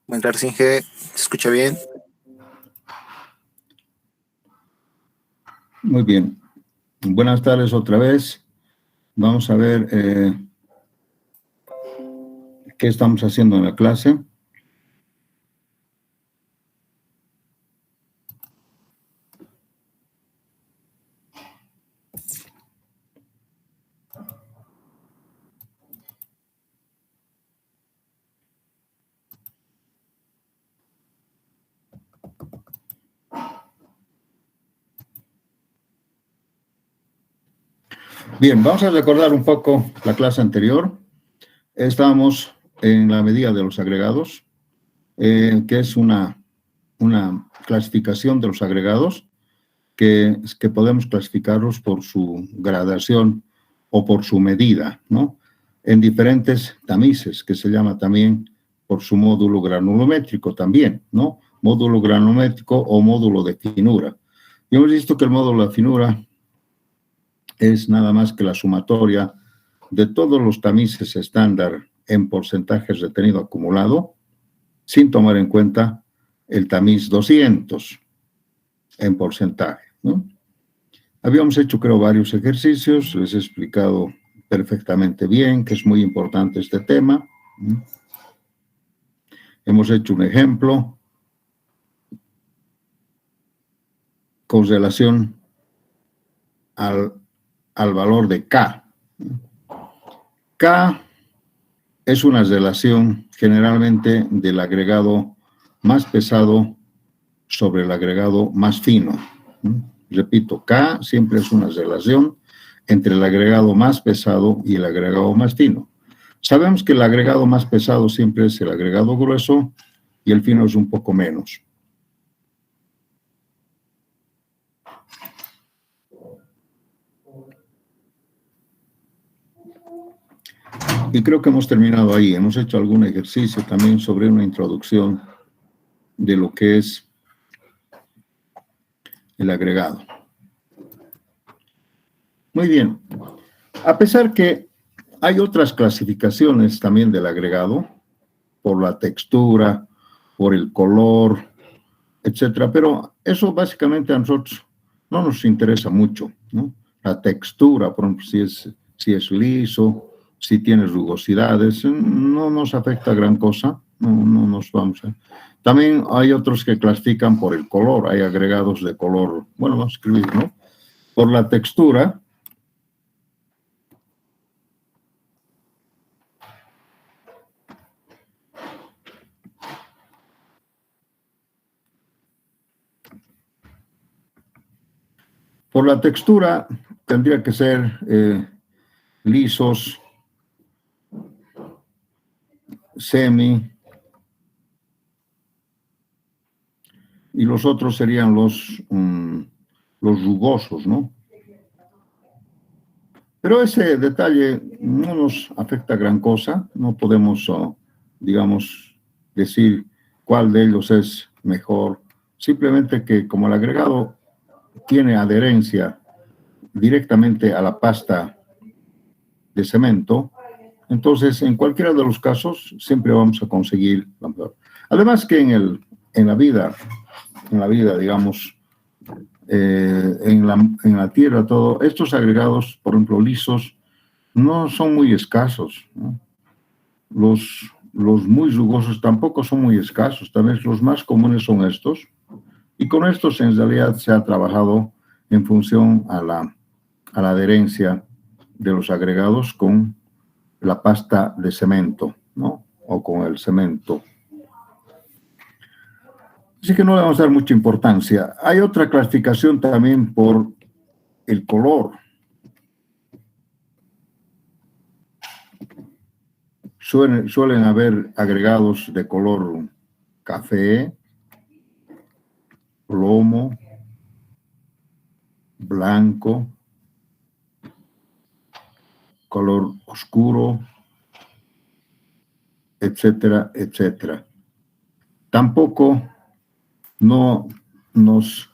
Buenas tardes, Inge. ¿Se escucha bien? Muy bien. Buenas tardes otra vez. Vamos a ver qué estamos haciendo en la clase. Bien, vamos a recordar un poco la clase anterior. Estábamos en la medida de los agregados, que es una clasificación de los agregados que podemos clasificarlos por su gradación o por su medida, ¿no? En diferentes tamices, que se llama también por su módulo granulométrico también, ¿no? Módulo granulométrico o módulo de finura. Y hemos visto que el módulo de finura es nada más que la sumatoria de todos los tamices estándar en porcentajes retenido acumulado, sin tomar en cuenta el tamiz 200 en porcentaje, ¿no? Habíamos hecho, creo, varios ejercicios, les he explicado perfectamente bien que es muy importante este tema. Hemos hecho un ejemplo con relación al valor de K. K es una relación generalmente del agregado más pesado sobre el agregado más fino. Repito, K siempre es una relación entre el agregado más pesado y el agregado más fino. Sabemos que el agregado más pesado siempre es el agregado grueso y el fino es un poco menos. Y creo que hemos terminado ahí. Hemos hecho algún ejercicio también sobre una introducción de lo que es el agregado. Muy bien. A pesar que hay otras clasificaciones también del agregado, por la textura, por el color, etcétera, pero eso básicamente a nosotros no nos interesa mucho, ¿no? La textura, por ejemplo, si es liso, si tiene rugosidades, no nos afecta gran cosa, no nos vamos a... También hay otros que clasifican por el color, hay agregados de color, bueno, vamos a escribir, ¿no? Por la textura. Por la textura tendría que ser lisos, semi, y los otros serían los rugosos, ¿no? Pero ese detalle no nos afecta gran cosa, no podemos, digamos, decir cuál de ellos es mejor, simplemente que como el agregado tiene adherencia directamente a la pasta de cemento, entonces en cualquiera de los casos siempre vamos a conseguir la mejor. Además que en la vida, digamos, en la tierra, todo, estos agregados, por ejemplo, lisos, no son muy escasos, ¿no? Los muy rugosos tampoco son muy escasos, tal vez los más comunes son estos, y con estos en realidad se ha trabajado en función a la adherencia de los agregados con la pasta de cemento, ¿no? O con el cemento. Así que no le vamos a dar mucha importancia. Hay otra clasificación también por el color. Suelen haber agregados de color café, plomo, blanco, color oscuro, etcétera, etcétera. Tampoco no nos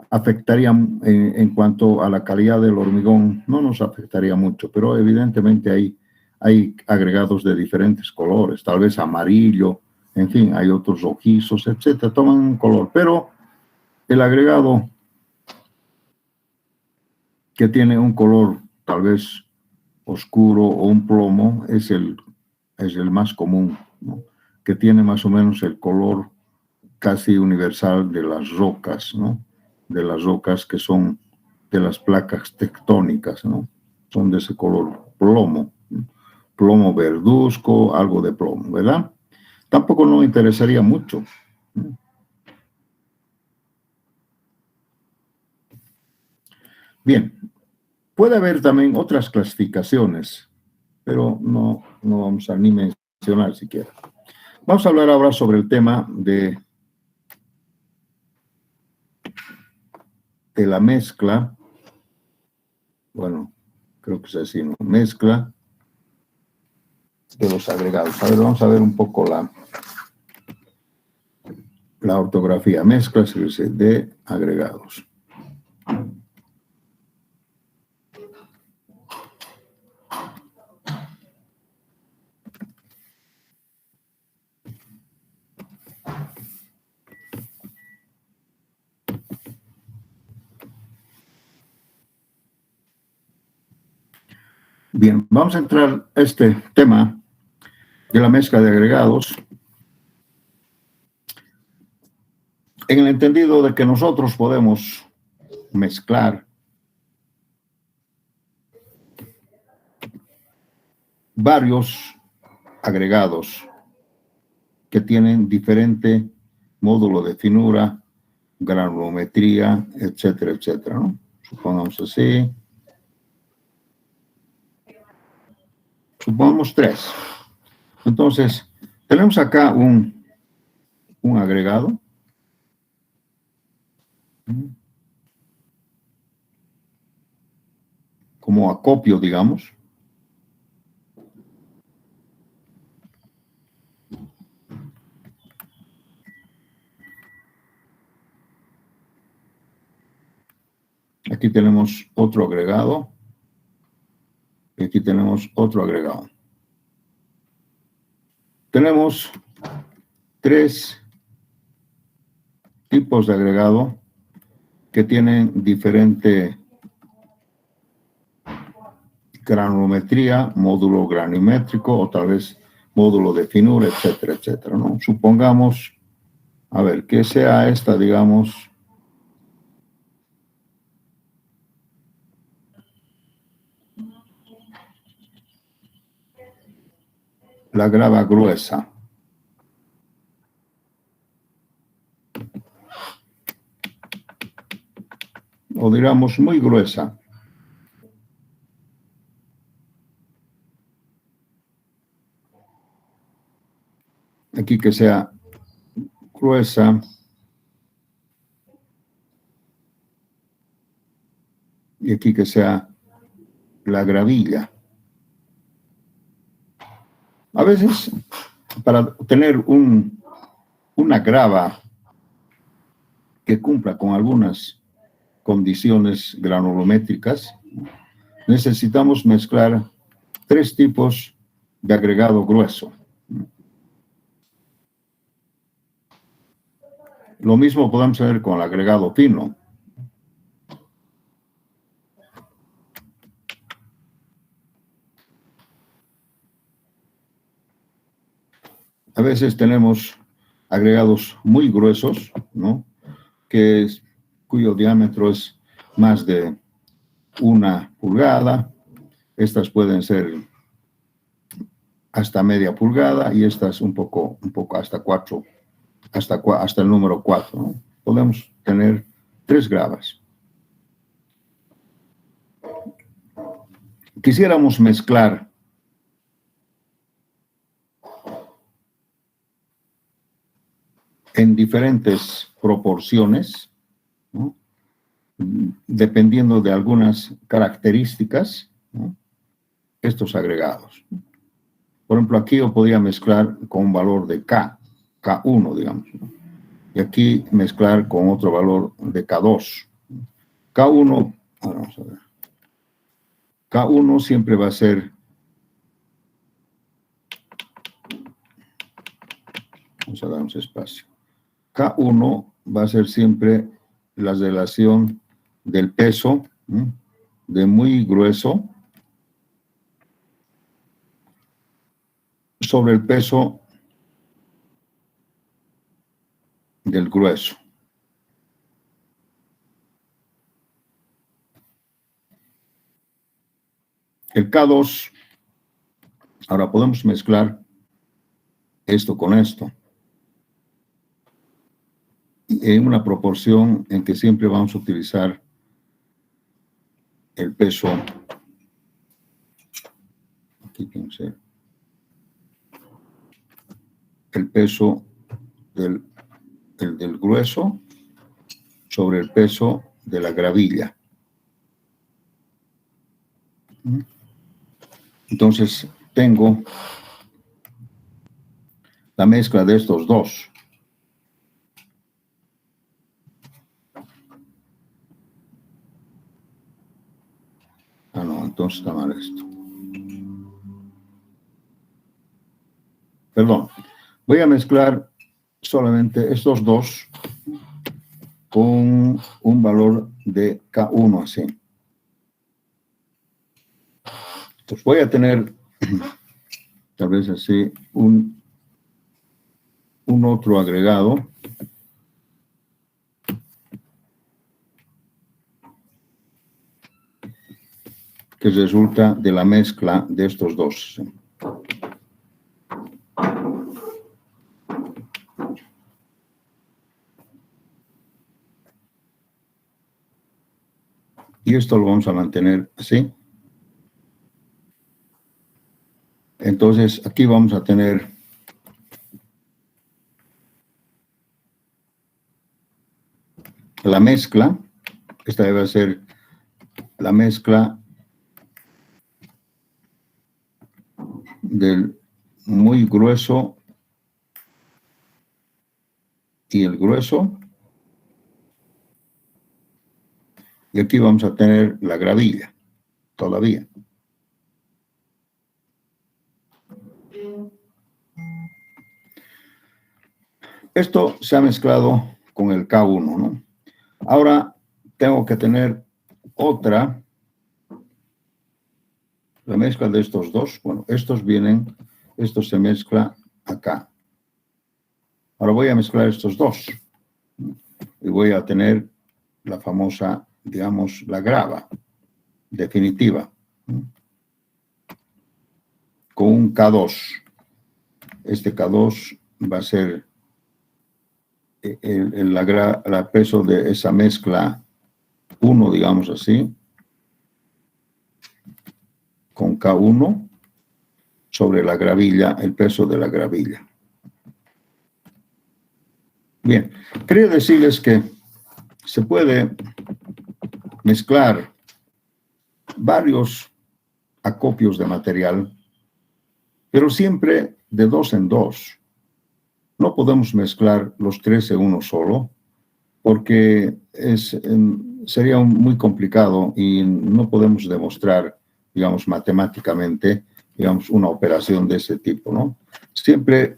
afectaría en cuanto a la calidad del hormigón, no nos afectaría mucho, pero evidentemente hay agregados de diferentes colores, tal vez amarillo, en fin, hay otros rojizos, etcétera, toman un color, pero el agregado que tiene un color tal vez oscuro o un plomo es el más común, ¿no? Que tiene más o menos el color casi universal de las rocas, ¿no? De las rocas que son de las placas tectónicas, ¿no? Son de ese color plomo, ¿no? Plomo verduzco, algo de plomo, ¿verdad? Tampoco nos interesaría mucho, ¿no? Bien, puede haber también otras clasificaciones, pero no vamos a ni mencionar siquiera. Vamos a hablar ahora sobre el tema de la mezcla. Bueno, creo que es así, ¿no? Mezcla de los agregados. A ver, vamos a ver un poco la ortografía. Mezcla de agregados. Bien, vamos a entrar a este tema de la mezcla de agregados en el entendido de que nosotros podemos mezclar varios agregados que tienen diferente módulo de finura, granulometría, etcétera, etcétera, ¿no? Supongamos así. Supongamos 3. Entonces, tenemos acá un agregado. Como acopio, digamos. Aquí tenemos otro agregado. Y aquí tenemos otro agregado. Tenemos 3 tipos de agregado que tienen diferente granulometría, módulo granimétrico o tal vez módulo de finura, etcétera, etcétera, ¿no? Supongamos, a ver, que sea esta, digamos, la grava gruesa. O digamos muy gruesa. Aquí que sea gruesa. Y aquí que sea la gravilla. A veces, para tener una grava que cumpla con algunas condiciones granulométricas, necesitamos mezclar 3 tipos de agregado grueso. Lo mismo podemos hacer con el agregado fino. A veces tenemos agregados muy gruesos, ¿no? Cuyo diámetro es más de 1 pulgada. Estas pueden ser hasta media pulgada y estas un poco hasta 4, hasta el número 4, ¿no? Podemos tener 3 gravas. Quisiéramos mezclar en diferentes proporciones, ¿no? Dependiendo de algunas características, ¿no? Estos agregados. Por ejemplo, aquí yo podría mezclar con un valor de K1, digamos, ¿no? Y aquí mezclar con otro valor de K2. K1, vamos a ver. K1 siempre va a ser Vamos a dar un espacio. K1 va a ser siempre la relación del peso, de muy grueso sobre el peso del grueso. El K2, ahora podemos mezclar esto con esto, en una proporción en que siempre vamos a utilizar el peso, aquí tiene que ser, el peso del grueso sobre el peso de la gravilla. Entonces, tengo la mezcla de estos dos. Ah, no, entonces está mal esto. Perdón. Voy a mezclar solamente estos dos con un valor de K1 así. Entonces voy a tener, tal vez así, un otro agregado que resulta de la mezcla de estos dos. Y esto lo vamos a mantener así. Entonces, aquí vamos a tener la mezcla. Esta debe ser la mezcla del muy grueso y el grueso. Y aquí vamos a tener la gravilla, todavía. Esto se ha mezclado con el K1, ¿no? Ahora tengo que tener otra, la mezcla de estos dos. Bueno, esto se mezcla acá. Ahora voy a mezclar estos dos y voy a tener la famosa, digamos, la grava definitiva, con un K2. Este K2 va a ser el peso de esa mezcla 1, digamos así, con K1 sobre la gravilla, el peso de la gravilla. Bien, quería decirles que se puede mezclar varios acopios de material, pero siempre de dos en dos. No podemos mezclar los tres en uno solo, porque sería muy complicado y no podemos demostrar, digamos, matemáticamente, digamos, una operación de ese tipo, ¿no? Siempre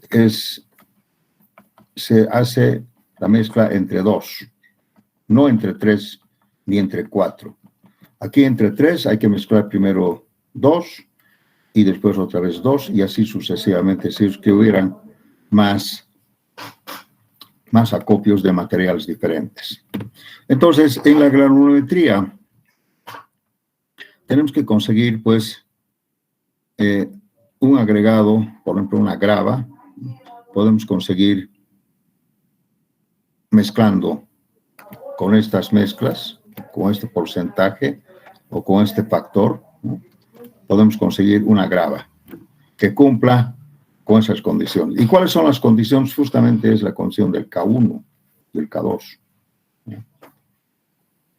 se hace la mezcla entre dos, no entre tres ni entre cuatro. Aquí entre tres hay que mezclar primero dos y después otra vez dos y así sucesivamente, si es que hubieran más acopios de materiales diferentes. Entonces, en la granulometría tenemos que conseguir, pues, un agregado, por ejemplo, una grava. Podemos conseguir mezclando con estas mezclas, con este porcentaje o con este factor, ¿no? Podemos conseguir una grava que cumpla con esas condiciones. ¿Y cuáles son las condiciones? Justamente es la condición del K1 y el K2.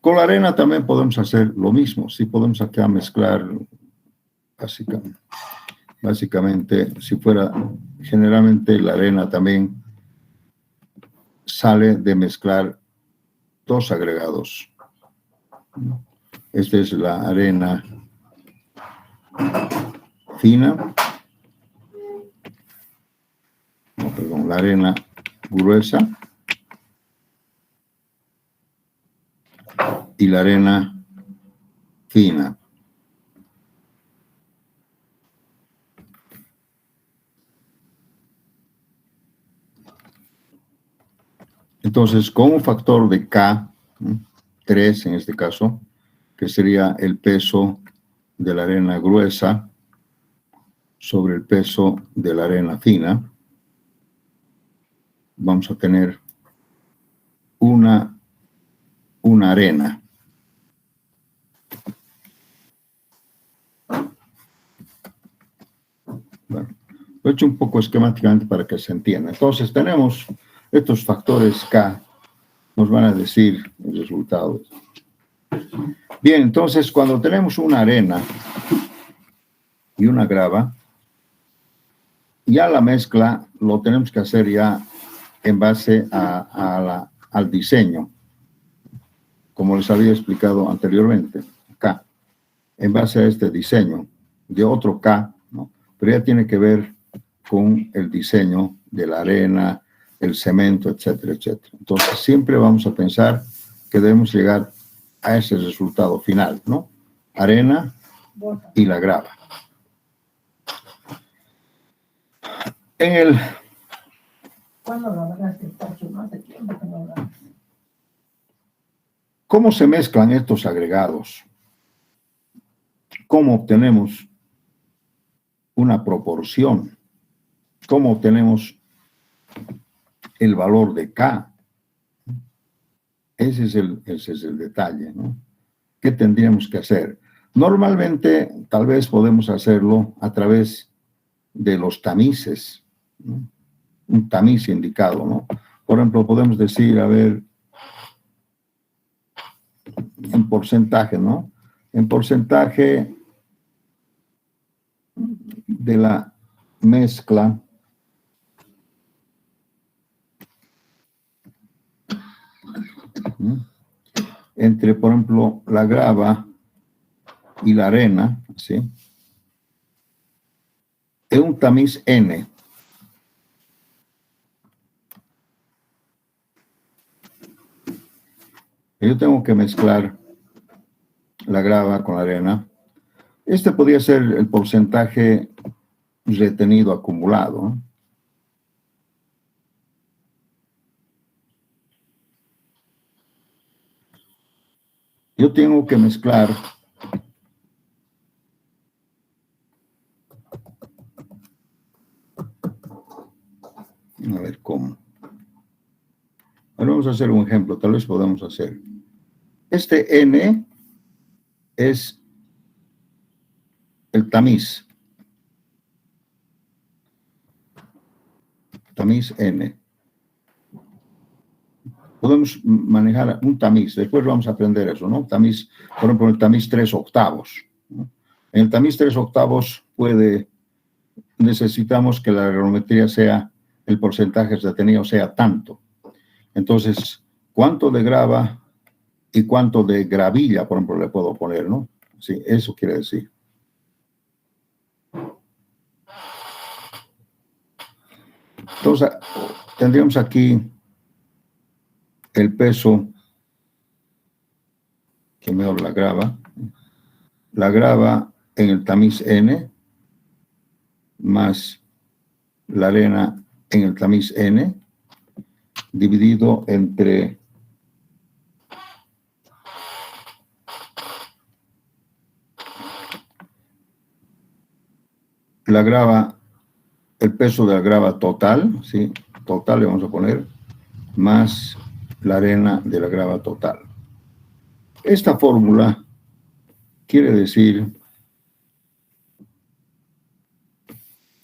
Con la arena también podemos hacer lo mismo. Sí podemos acá mezclar, básicamente, si fuera, generalmente la arena también sale de mezclar dos agregados. Esta es la arena fina. no, perdón, la arena gruesa y la arena fina. Entonces, con un factor de K, 3 en este caso, que sería el peso de la arena gruesa sobre el peso de la arena fina, vamos a tener una arena. Bueno, lo he hecho un poco esquemáticamente para que se entienda. Entonces, tenemos estos factores K, nos van a decir el resultado. Bien, entonces, cuando tenemos una arena y una grava, ya la mezcla lo tenemos que hacer ya en base al diseño, como les había explicado anteriormente, acá, en base a este diseño de otro K, ¿no? Pero ya tiene que ver con el diseño de la arena, el cemento, etcétera, etcétera. Entonces, siempre vamos a pensar que debemos llegar a ese resultado final, ¿no? Arena y la grava. ¿Cuándo lo hablaste, Pacho? No hace tiempo que no hablaste. ¿Cómo se mezclan estos agregados? ¿Cómo obtenemos una proporción? ¿Cómo obtenemos el valor de K? Ese es el detalle, ¿no? ¿Qué tendríamos que hacer? Normalmente, tal vez podemos hacerlo a través de los tamices, ¿no? Un tamiz indicado, ¿no? Por ejemplo, podemos decir, a ver, en porcentaje, ¿no? En porcentaje de la mezcla entre, por ejemplo, la grava y la arena, ¿sí? Es un tamiz N. Yo tengo que mezclar la grava con la arena. Este podría ser el porcentaje retenido acumulado, ¿no? Yo tengo que mezclar a ver cómo. Ahora vamos a hacer un ejemplo, tal vez podamos hacer. Este N es el tamiz. Tamiz N. Podemos manejar un tamiz, después vamos a aprender eso, ¿no? Tamiz, por ejemplo, el tamiz 3/8, ¿no? En el tamiz 3/8 necesitamos que la granulometría sea, el porcentaje retenido sea tanto. Entonces, ¿cuánto de grava y cuánto de gravilla, por ejemplo, le puedo poner, ¿no? Sí, eso quiere decir. Entonces, tendríamos aquí el peso, que mejor la grava en el tamiz N, más la arena en el tamiz N, dividido entre la grava, el peso de la grava total, ¿sí? Total le vamos a poner, más la arena de la grava total. Esta fórmula quiere decir,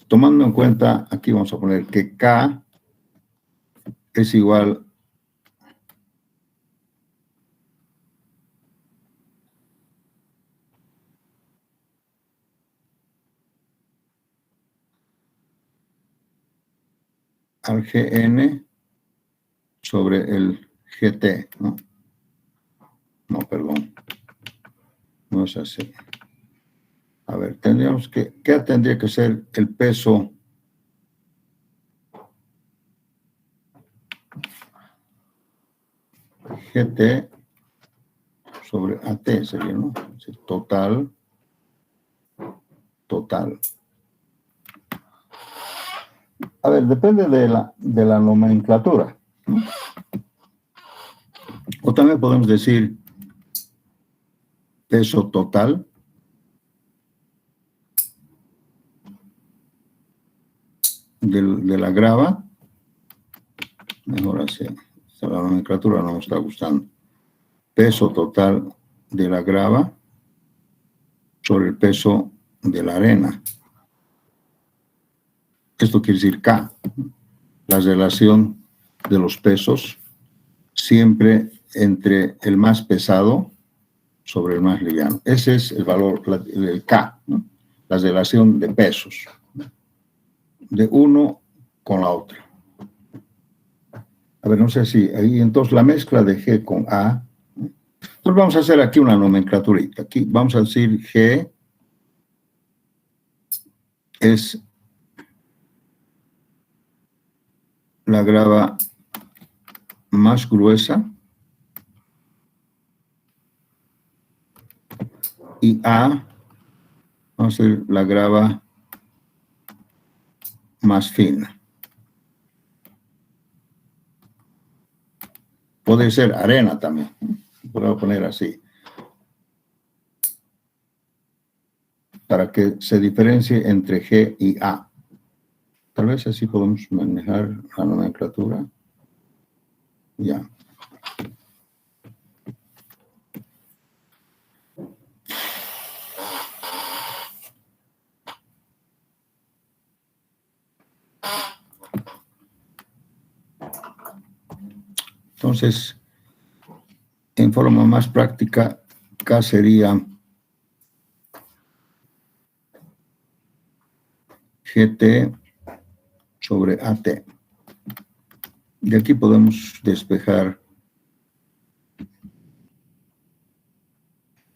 tomando en cuenta, aquí vamos a poner que K es igual al Gn sobre el Gt, ¿no? No, perdón. No es así. A ver, tendríamos que, ¿qué tendría que ser el peso GT sobre AT sería, ¿no? Total. A ver, depende de la nomenclatura, ¿no? O también podemos decir peso total de la grava. Mejor así. La nomenclatura no me está gustando. Peso total de la grava sobre el peso de la arena. Esto quiere decir K. La relación de los pesos siempre entre el más pesado sobre el más liviano. Ese es el valor, el K, ¿no? La relación de pesos de uno con la otra. A ver, no sé si ahí entonces la mezcla de G con A. Entonces vamos a hacer aquí una nomenclaturita. Aquí vamos a decir G es la grava más gruesa y A vamos a decir la grava más fina. Puede ser arena también. Podemos poner así. Para que se diferencie entre G y A. Tal vez así podemos manejar la nomenclatura. Ya. Entonces, en forma más práctica, K sería GT sobre AT. De aquí podemos despejar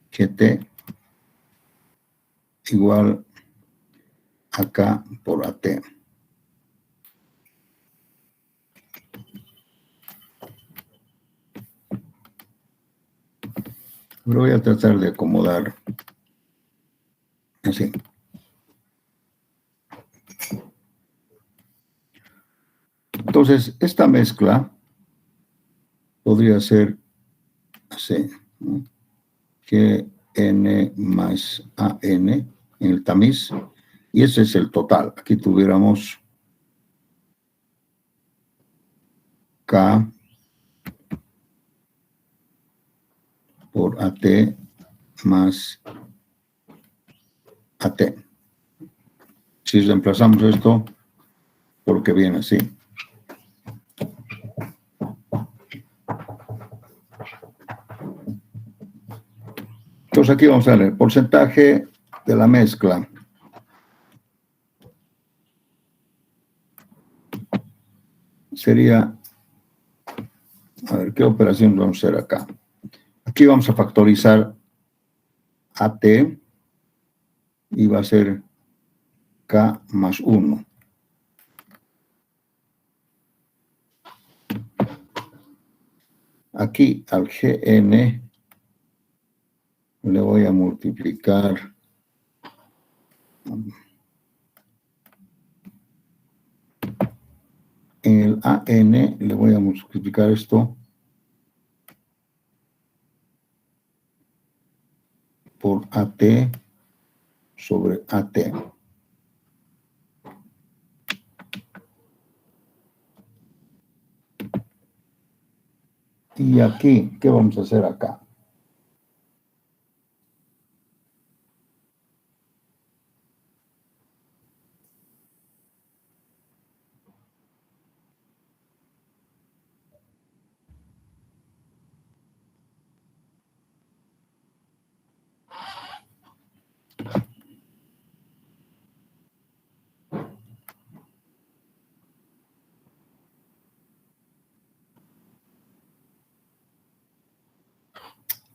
GT igual a K por AT. Pero voy a tratar de acomodar así. Entonces, esta mezcla podría ser así, ¿no? GN más AN en el tamiz, y ese es el total. Aquí tuviéramos K por AT más AT. Si reemplazamos esto por lo que viene así. Entonces aquí vamos a ver el porcentaje de la mezcla. Sería, a ver, ¿qué operación vamos a hacer acá? Aquí vamos a factorizar AT y va a ser K más 1. Aquí al GN le voy a multiplicar en el AN le voy a multiplicar esto por AT sobre AT. Y aquí, ¿qué vamos a hacer acá?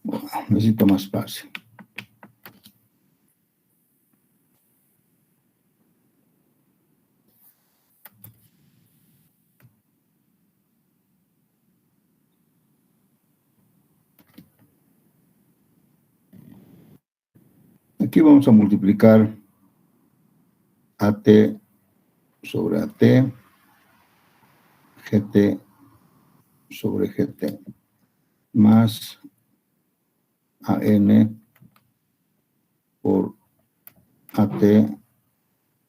Bueno, necesito más espacio. Aquí vamos a multiplicar AT sobre AT, GT sobre GT, más AN por AT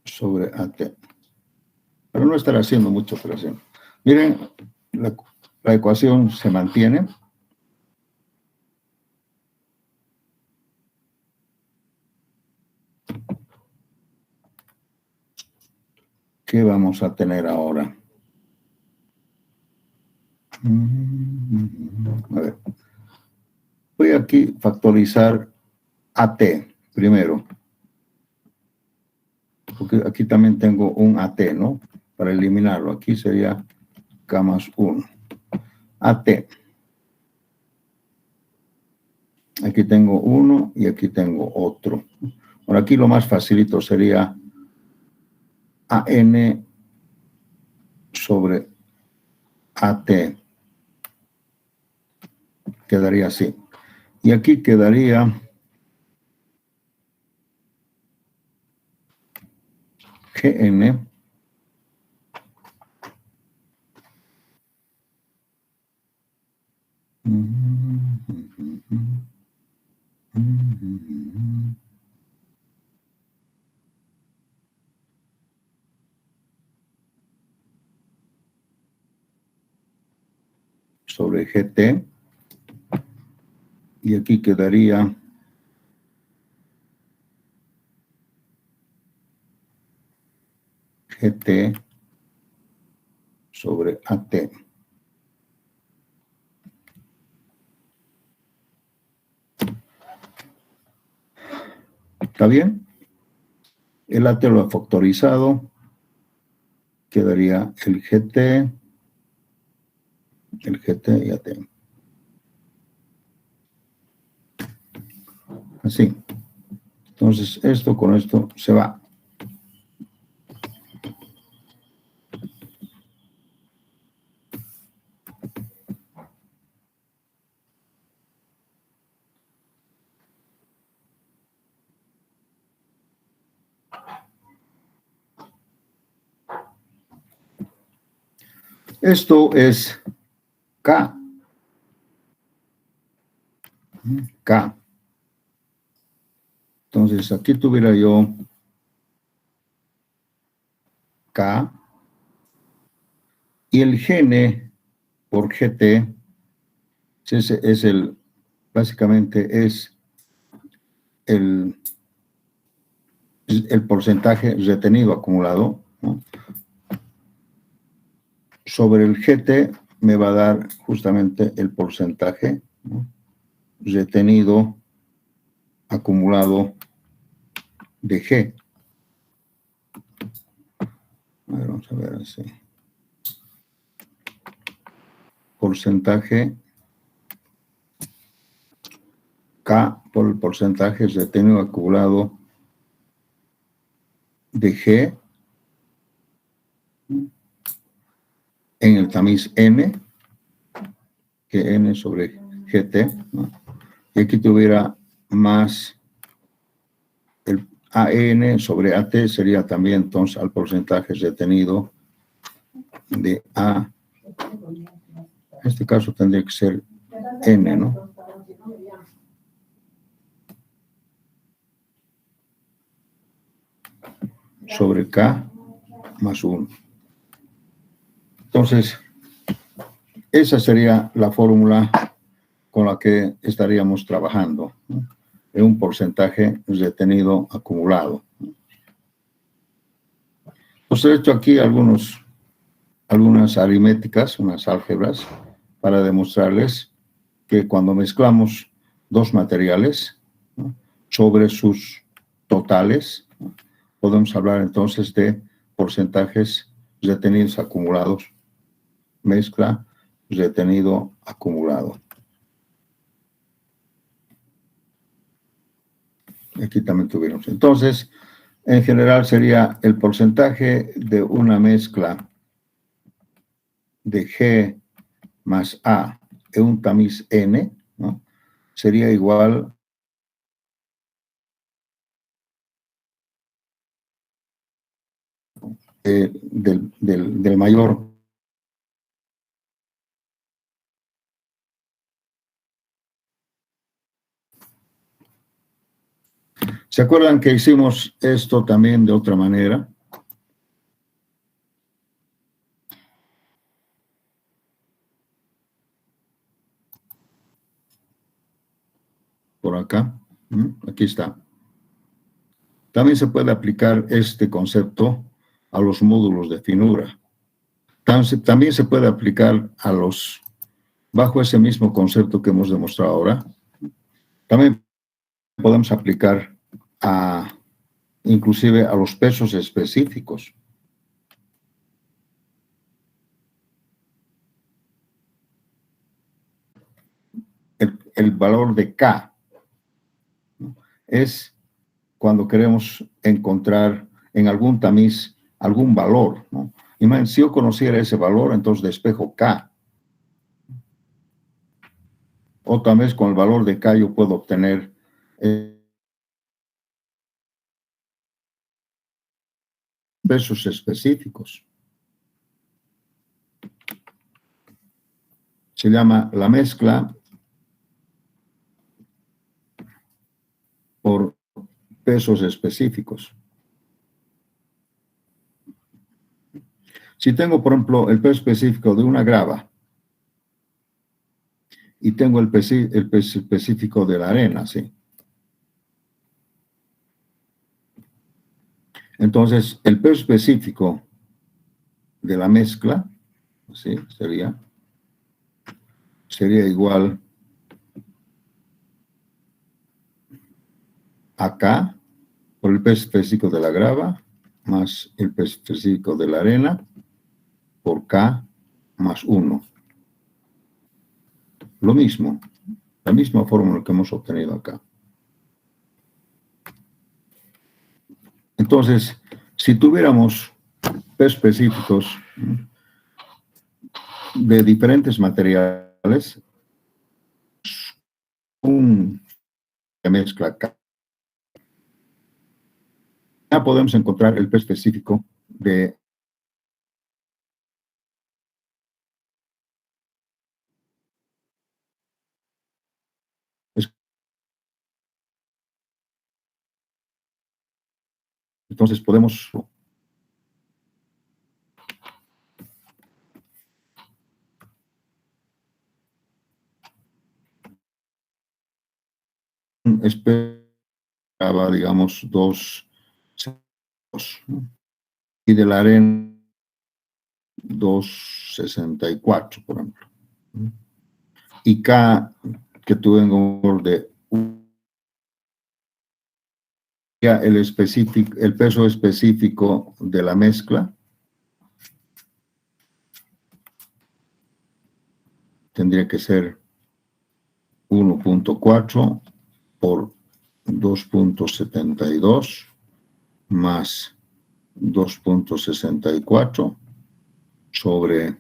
sobre AT. Pero no estará haciendo mucha operación. Miren, la ecuación se mantiene. ¿Qué vamos a tener ahora? A ver. Voy aquí a factorizar AT primero. Porque aquí también tengo un AT, ¿no? Para eliminarlo. Aquí sería K más 1. AT. Aquí tengo uno y aquí tengo otro. Ahora aquí lo más facilito sería AN sobre AT. Quedaría así. Y aquí quedaría GN sobre GT. Y aquí quedaría GT sobre AT. ¿Está bien? El AT lo ha factorizado. Quedaría el GT y AT. Así. Entonces, esto con esto se va. Esto es K. K. Entonces, aquí tuviera yo K. Y el Gn por GT es el, básicamente es el porcentaje retenido acumulado, ¿no? Sobre el GT me va a dar justamente el porcentaje, ¿no?, retenido acumulado de G. A ver, vamos a ver así. Porcentaje K por el porcentaje retenido acumulado de G en el tamiz N, que N sobre GT, ¿no? Y aquí tuviera más el AN sobre AT, sería también entonces al porcentaje retenido de A. En este caso tendría que ser N, ¿no? Sobre K más 1. Entonces, esa sería la fórmula con la que estaríamos trabajando, ¿no?, en un porcentaje retenido acumulado. Pues he hecho aquí algunas aritméticas, unas álgebras, para demostrarles que cuando mezclamos dos materiales, ¿no?, sobre sus totales, ¿no?, podemos hablar entonces de porcentajes retenidos acumulados. Mezcla, retenido, acumulado. Aquí también tuvimos. Entonces, en general sería el porcentaje de una mezcla de G más A en un tamiz N, ¿no?, sería igual del mayor. ¿Se acuerdan que hicimos esto también de otra manera? Por acá. Aquí está. También se puede aplicar este concepto a los módulos de finura. También se puede aplicar bajo ese mismo concepto que hemos demostrado ahora. También podemos aplicar inclusive a los pesos específicos. El valor de K es cuando queremos encontrar en algún tamiz algún valor, ¿no? Imagínense, si yo conociera ese valor, entonces despejo K. Otra vez con el valor de K yo puedo obtener pesos específicos. Se llama la mezcla por pesos específicos. Si tengo, por ejemplo, el peso específico de una grava y tengo el peso específico de la arena, ¿sí? Entonces, el peso específico de la mezcla, ¿sí? Sería igual a K por el peso específico de la grava más el peso específico de la arena por K más 1. Lo mismo, la misma fórmula que hemos obtenido acá. Entonces, si tuviéramos pesos específicos de diferentes materiales, una mezcla acá, ya podemos encontrar el peso específico de entonces podemos esperaba, digamos, 2 y de la arena 2,64, por ejemplo. Y K que tengo de el peso específico de la mezcla tendría que ser 1.4 por 2.72 más 2.64 sobre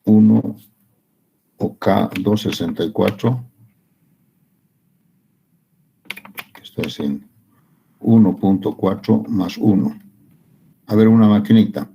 1 o K 264. Estoy haciendo 1.4 más 1. A ver, una maquinita.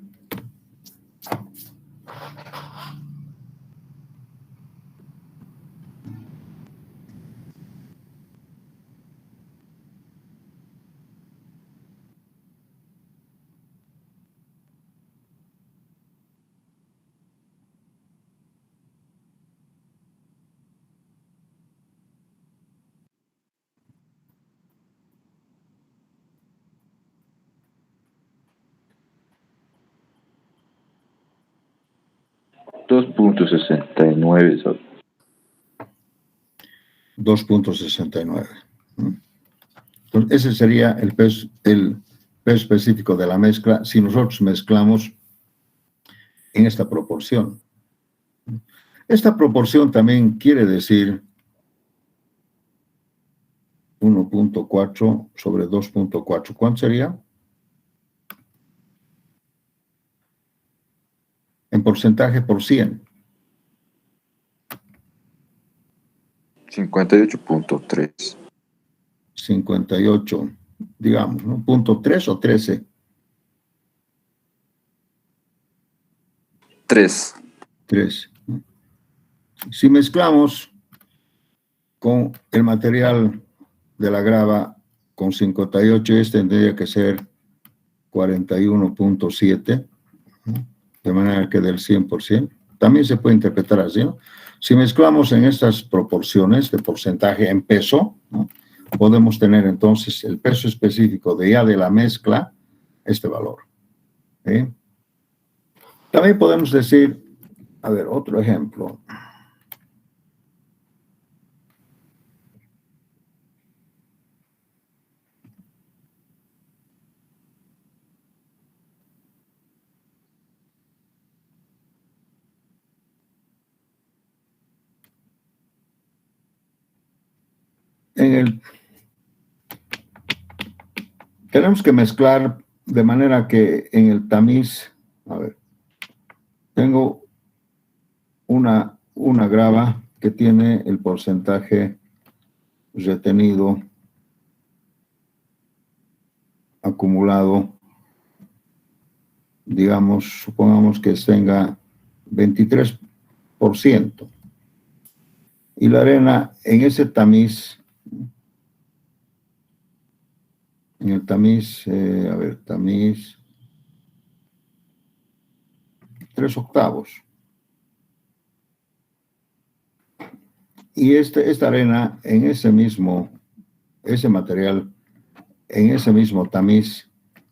$2.69. 2.69. Entonces, ese sería el peso específico de la mezcla si nosotros mezclamos en esta proporción. Esta proporción también quiere decir 1.4 sobre 2.4. ¿Cuánto sería? En porcentaje por 100. 58.3. 58, digamos, ¿no? Punto 3 o 13. 3. 3. Si mezclamos con el material de la grava con 58, tendría que ser 41.7, de manera que del 100%. También se puede interpretar así, ¿no? Si mezclamos en estas proporciones de porcentaje en peso, ¿no?, podemos tener entonces el peso específico de la mezcla, este valor. ¿Sí? También podemos decir, a ver, otro ejemplo. Tenemos que mezclar de manera que en el tamiz, a ver, tengo una grava que tiene el porcentaje retenido acumulado, digamos, supongamos que tenga 23%. Y la arena en ese tamiz, en el tamiz, a ver, tamiz 3/8. Y esta arena en ese material, en ese mismo tamiz,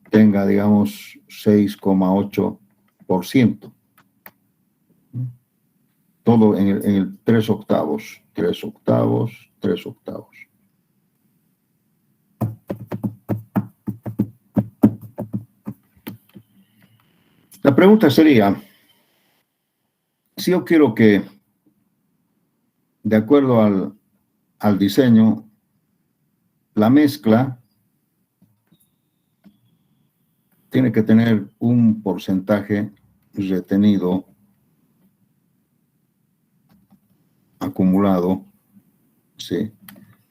tenga, digamos, 6,8%. Todo en el 3/8, 3/8, 3/8. La pregunta sería, si yo quiero que, de acuerdo al diseño, la mezcla tiene que tener un porcentaje retenido acumulado, ¿sí?,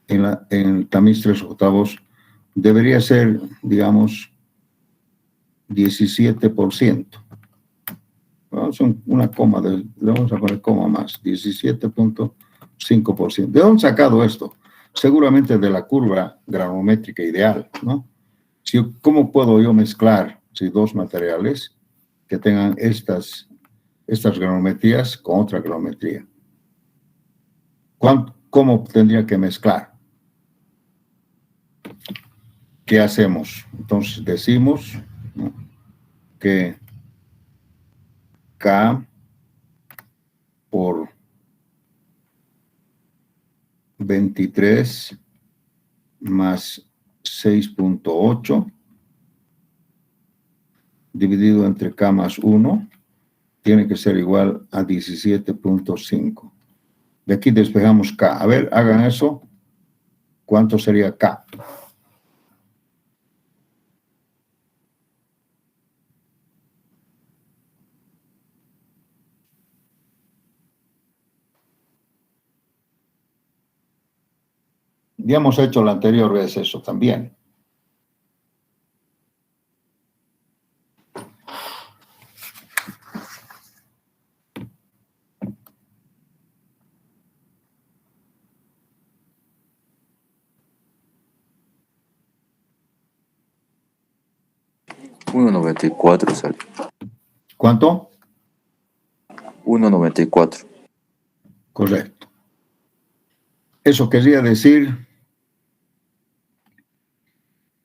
en el tamiz 3/8, debería ser, digamos, 17%. Vamos a una coma, le vamos a poner coma más, 17.5%. ¿De dónde he sacado esto? Seguramente de la curva granulométrica ideal, ¿no? ¿Cómo puedo yo mezclar dos materiales que tengan estas granulometrías con otra granulometría? ¿Cómo tendría que mezclar? ¿Qué hacemos? Entonces decimos, ¿no?, que K por 23 más 6.8 dividido entre K más 1 tiene que ser igual a 17.5. De aquí despejamos K. A ver, hagan eso. ¿Cuánto sería K? Ya hemos hecho la anterior vez eso también. $1.94 sale. ¿Cuánto? 1.94. Correcto. Eso querría decir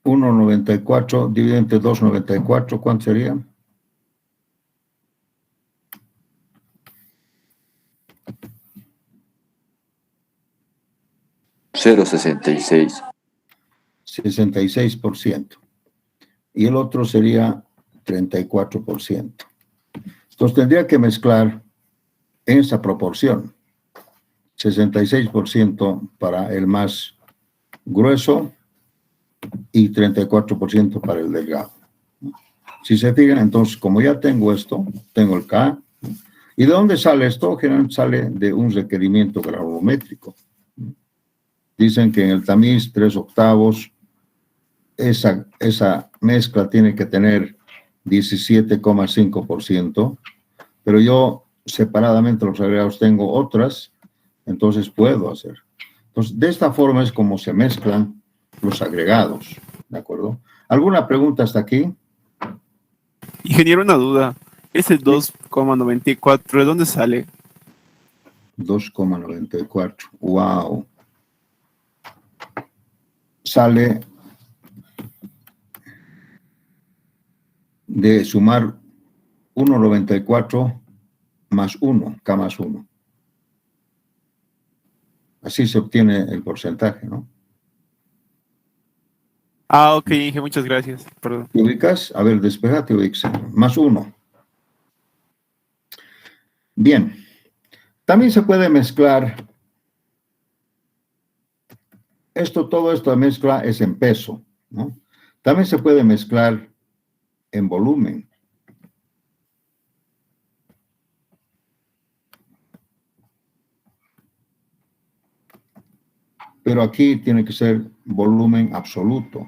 1.94 dividido entre 2.94, ¿cuánto sería? $0.66. 66%. Y el otro sería 34%. Entonces tendría que mezclar en esa proporción. 66% para el más grueso y 34% para el delgado. Si se fijan, entonces, como ya tengo esto, tengo el K. ¿Y de dónde sale esto? Generalmente sale de un requerimiento granulométrico. Dicen que en el tamiz 3/8, esa mezcla tiene que tener 17,5%, pero yo separadamente los agregados tengo otras, entonces puedo hacer. Entonces, de esta forma es como se mezclan los agregados, ¿de acuerdo? ¿Alguna pregunta hasta aquí? Ingeniero, una duda. Ese 2,94, ¿de dónde sale? 2,94. Wow. Sale de sumar 1,94 más 1, K más 1. Así se obtiene el porcentaje, ¿no? Ah, ok, Inge, muchas gracias. Perdón. ¿Te ubicas? A ver, despejate, ubicas. Más 1. Bien. También se puede mezclar. Todo esto de mezcla es en peso, ¿no? También se puede mezclar en volumen. Pero aquí tiene que ser volumen absoluto.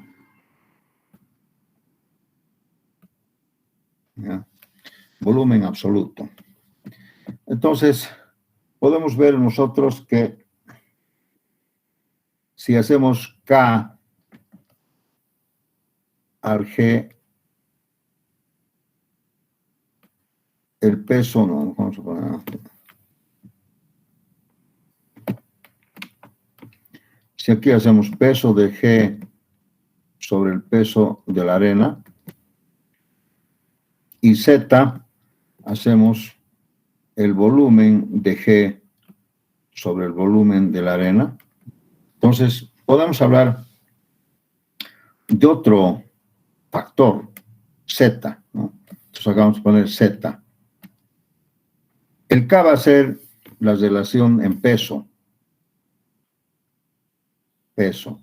¿Ya? Volumen absoluto. Entonces, podemos ver nosotros que si hacemos K al G, el peso, no, vamos a poner, si aquí hacemos peso de G sobre el peso de la arena, y Z hacemos el volumen de G sobre el volumen de la arena. Entonces, podemos hablar de otro factor, Z, ¿no? Entonces, acá vamos a poner Z. El K va a ser la relación en peso. Peso.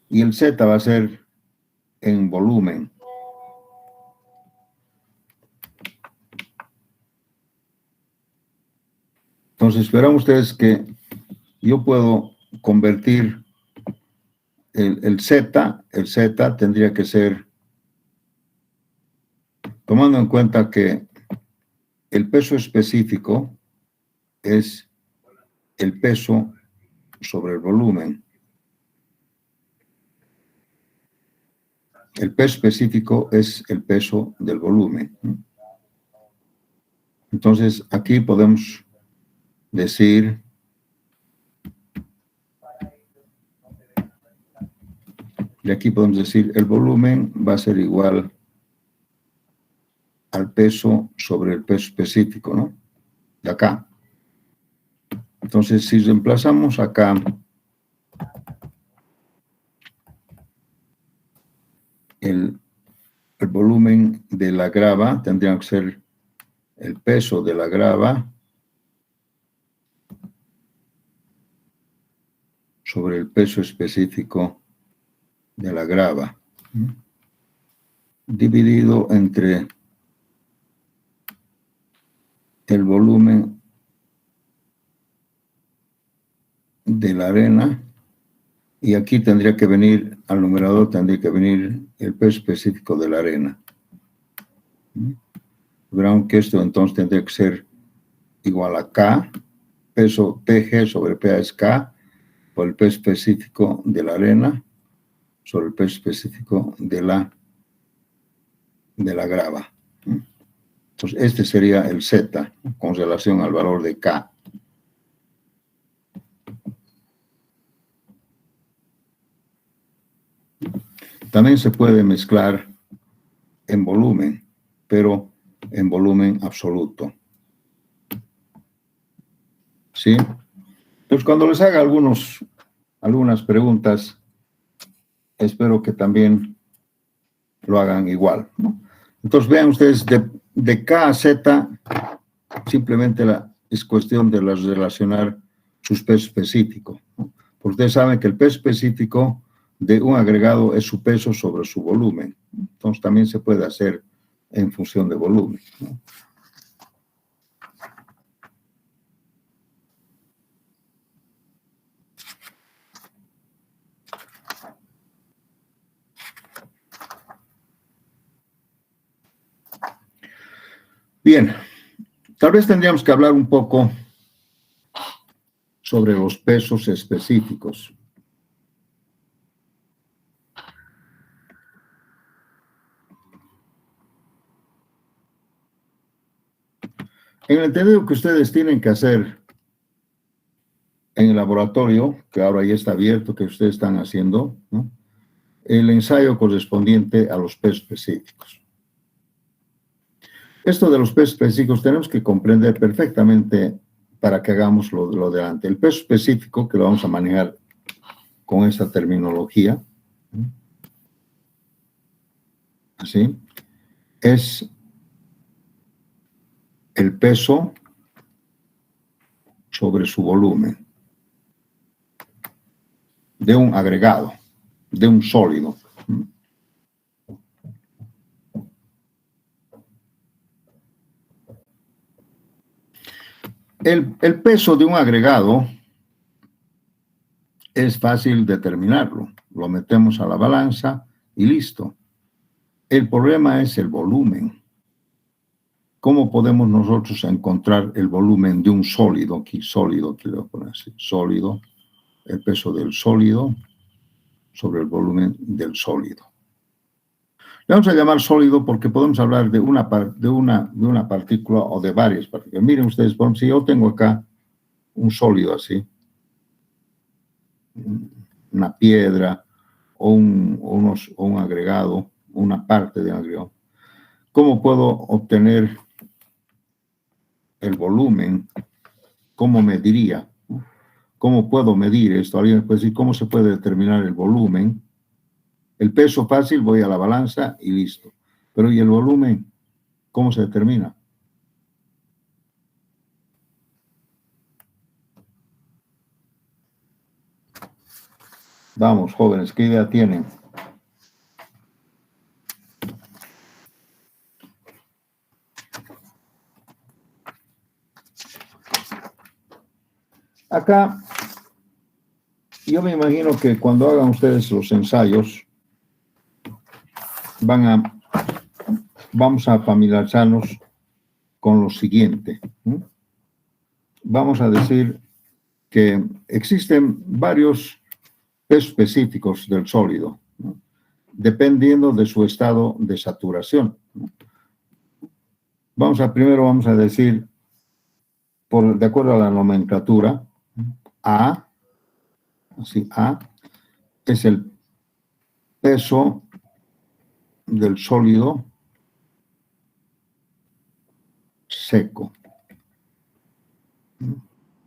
Y el Z va a ser en volumen. Entonces, verán ustedes que yo puedo convertir el Z tendría que ser, tomando en cuenta que el peso específico es el peso sobre el volumen. El peso específico es el peso del volumen. Entonces, aquí podemos decir el volumen va a ser igual al peso sobre el peso específico, ¿no? De acá. Entonces, si reemplazamos acá el volumen de la grava, tendría que ser el peso de la grava sobre el peso específico de la grava, dividido entre el volumen de la arena, y aquí tendría que venir, al numerador tendría que venir el peso específico de la arena. Verán que esto entonces tendría que ser igual a K, peso PG sobre PA es K, por el peso específico de la arena sobre el peso específico de la grava. Entonces, este sería el Z con relación al valor de K. También se puede mezclar en volumen, pero en volumen absoluto. ¿Sí? Entonces, cuando les haga algunas preguntas, espero que también lo hagan igual, ¿no? Entonces, vean ustedes, de K a Z, simplemente es cuestión de relacionar sus pesos específicos, ¿no? Porque ustedes saben que el peso específico de un agregado es su peso sobre su volumen. Entonces, también se puede hacer en función de volumen, ¿no? Bien, tal vez tendríamos que hablar un poco sobre los pesos específicos. En el entendido que ustedes tienen que hacer en el laboratorio, que ahora ya está abierto, que ustedes están haciendo, ¿no?, el ensayo correspondiente a los pesos específicos. Esto de los pesos específicos tenemos que comprender perfectamente para que hagamos lo de antes. El peso específico, que lo vamos a manejar con esta terminología, así, es el peso sobre su volumen de un agregado, de un sólido. El peso de un agregado es fácil determinarlo. Lo metemos a la balanza y listo. El problema es el volumen. ¿Cómo podemos nosotros encontrar el volumen de un sólido? Aquí le voy a poner así, sólido, el peso del sólido sobre el volumen del sólido. Le vamos a llamar sólido porque podemos hablar de una partícula o de varias partículas. Miren ustedes, por ejemplo, si yo tengo acá un sólido así, una piedra o un agregado, una parte de un agregado, ¿cómo puedo obtener el volumen? ¿Cómo mediría? ¿Cómo puedo medir esto? Alguien me puede decir, ¿cómo se puede determinar el volumen? El peso fácil, voy a la balanza y listo. Pero ¿y el volumen? ¿Cómo se determina? Vamos, jóvenes, ¿qué idea tienen? Acá, yo me imagino que cuando hagan ustedes los ensayos, vamos a familiarizarnos con lo siguiente. Vamos a decir que existen varios pesos específicos del sólido, ¿no?, dependiendo de su estado de saturación. Primero vamos a decir, de acuerdo a la nomenclatura, A, así, A es el peso del sólido seco,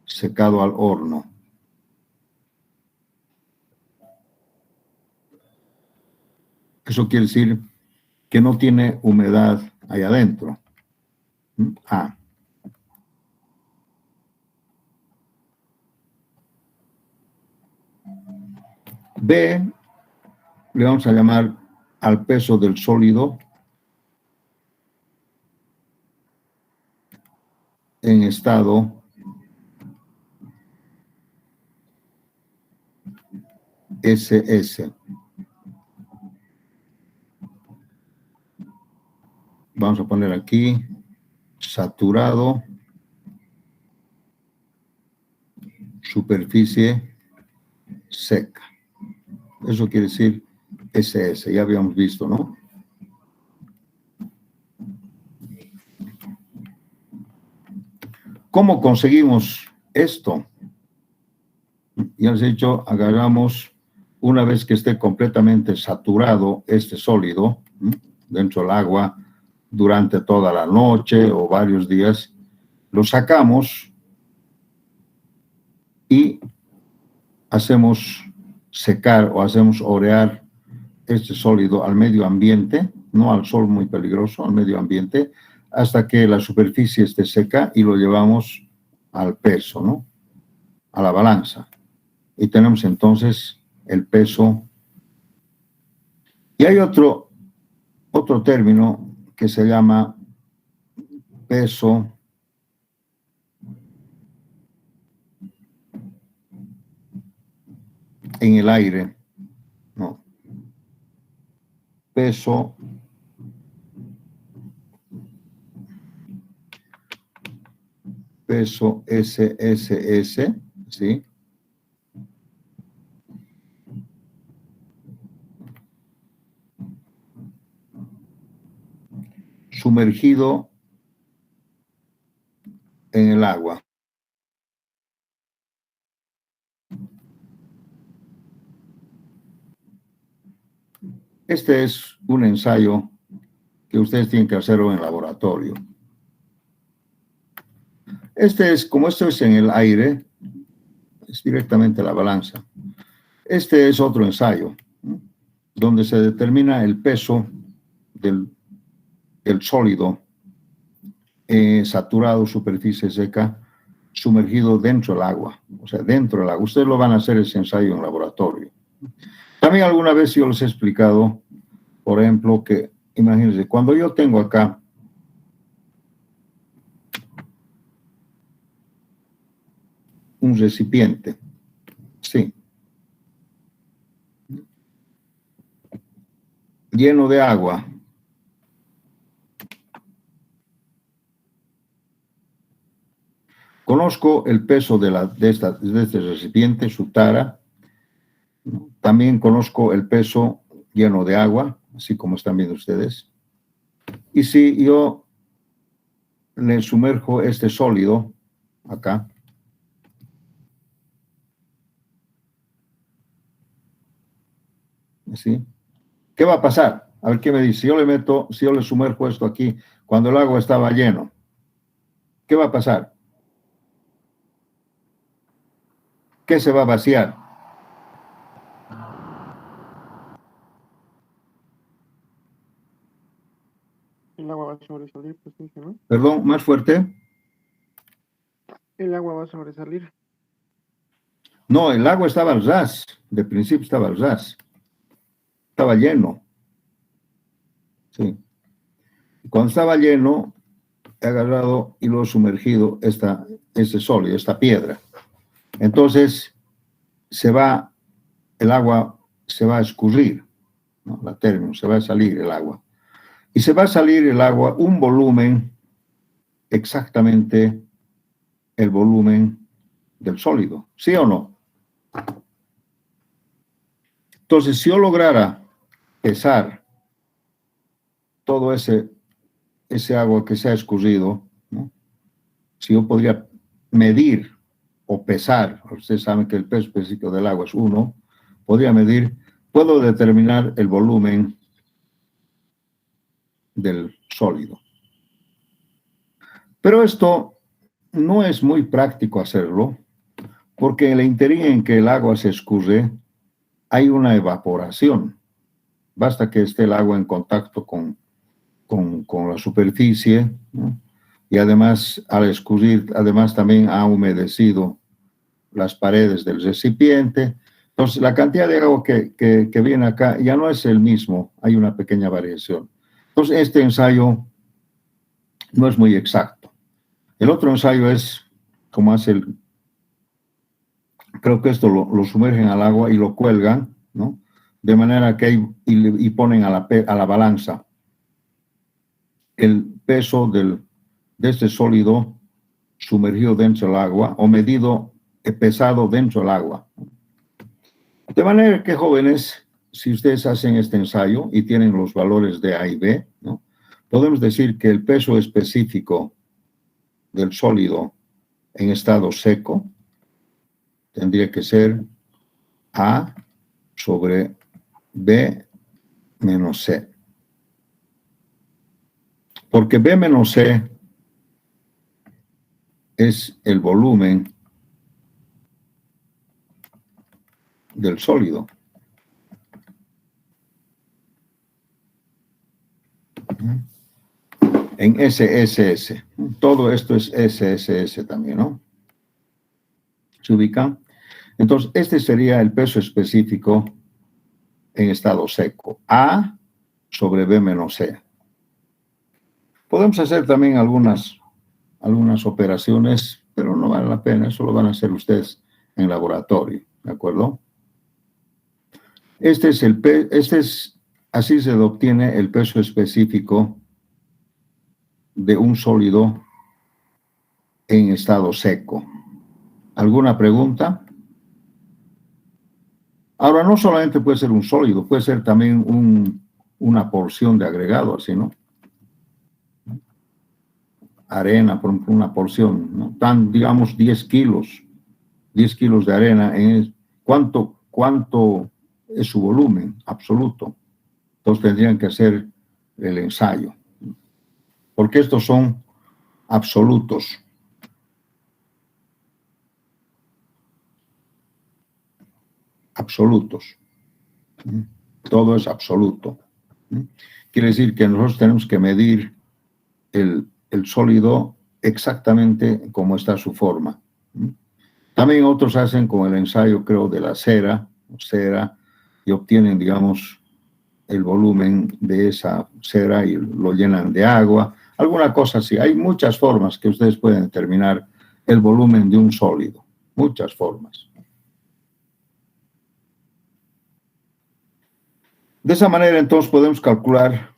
secado al horno. Eso quiere decir que no tiene humedad ahí adentro. A. B, le vamos a llamar al peso del sólido en estado SS. Vamos a poner aquí saturado, superficie seca. Eso quiere decir SS, ya habíamos visto, ¿no? ¿Cómo conseguimos esto? Ya les he dicho, agarramos, una vez que esté completamente saturado este sólido dentro del agua durante toda la noche o varios días, lo sacamos y hacemos secar o hacemos orear este sólido al medio ambiente, no al sol muy peligroso, al medio ambiente, hasta que la superficie esté seca y lo llevamos al peso, ¿no?, a la balanza. Y tenemos entonces el peso. Y hay otro término que se llama peso en el aire, no, peso peso SSS, ¿sí? Sumergido en el agua. Este es un ensayo que ustedes tienen que hacerlo en laboratorio. Como esto es en el aire, es directamente la balanza. Este es otro ensayo, ¿no?, donde se determina el peso del sólido saturado, superficie seca, sumergido dentro del agua, o sea, dentro del agua. Ustedes lo van a hacer ese ensayo en laboratorio. También alguna vez yo les he explicado, por ejemplo, que, imagínense, cuando yo tengo acá un recipiente, sí, lleno de agua, conozco el peso de este recipiente, su tara. También conozco el peso lleno de agua, así como están viendo ustedes. Y si yo le sumerjo este sólido acá, ¿sí?, ¿qué va a pasar? A ver qué me dice. Si yo le sumerjo esto aquí cuando el agua estaba lleno, ¿qué va a pasar? ¿Qué se va a vaciar? El agua va a sobresalir, pues, ¿no? Perdón, más fuerte. El agua va a sobresalir. No, el agua estaba al ras. De principio estaba al ras. Estaba lleno. Sí. Cuando estaba lleno, he agarrado y lo he sumergido este sólido, esta piedra. Entonces, el agua se va a escurrir, ¿no? La término, se va a salir el agua. Y se va a salir el agua un volumen, exactamente el volumen del sólido, ¿sí o no? Entonces, si yo lograra pesar todo ese agua que se ha escurrido, ¿no?, si yo podría medir o pesar, ustedes saben que el peso específico del agua es 1, podría medir, puedo determinar el volumen del sólido. Pero esto no es muy práctico hacerlo, porque en la interín en que el agua se escurre, hay una evaporación. Basta que esté el agua en contacto con la superficie, ¿no?, y además, al escurrir, además también ha humedecido las paredes del recipiente. Entonces, la cantidad de agua que viene acá ya no es el mismo, hay una pequeña variación. Entonces, este ensayo no es muy exacto. El otro ensayo es como creo que esto lo sumergen al agua y lo cuelgan, ¿no?, de manera que y ponen a la balanza el peso de este sólido sumergido dentro del agua o pesado dentro del agua. De manera que, jóvenes, si ustedes hacen este ensayo y tienen los valores de A y B, ¿no?, podemos decir que el peso específico del sólido en estado seco tendría que ser A sobre B menos C. Porque B menos C es el volumen del sólido. En SSS. Todo esto es SSS también, ¿no? ¿Se ubica? Entonces, este sería el peso específico en estado seco. A sobre B menos C. Podemos hacer también algunas operaciones, pero no vale la pena. Eso lo van a hacer ustedes en laboratorio, ¿de acuerdo? Así se obtiene el peso específico de un sólido en estado seco. ¿Alguna pregunta? Ahora, no solamente puede ser un sólido, puede ser también una porción de agregado, así, ¿no? Arena, por ejemplo, una porción, ¿no? Digamos, 10 kilos de arena. ¿Cuánto es su volumen absoluto? Entonces tendrían que hacer el ensayo, porque estos son absolutos. Absolutos. Todo es absoluto. Quiere decir que nosotros tenemos que medir el sólido exactamente como está su forma. También otros hacen con el ensayo, creo, de la cera, y obtienen, digamos, el volumen de esa cera y lo llenan de agua. Alguna cosa así. Hay muchas formas que ustedes pueden determinar el volumen de un sólido. Muchas formas. De esa manera, entonces, podemos calcular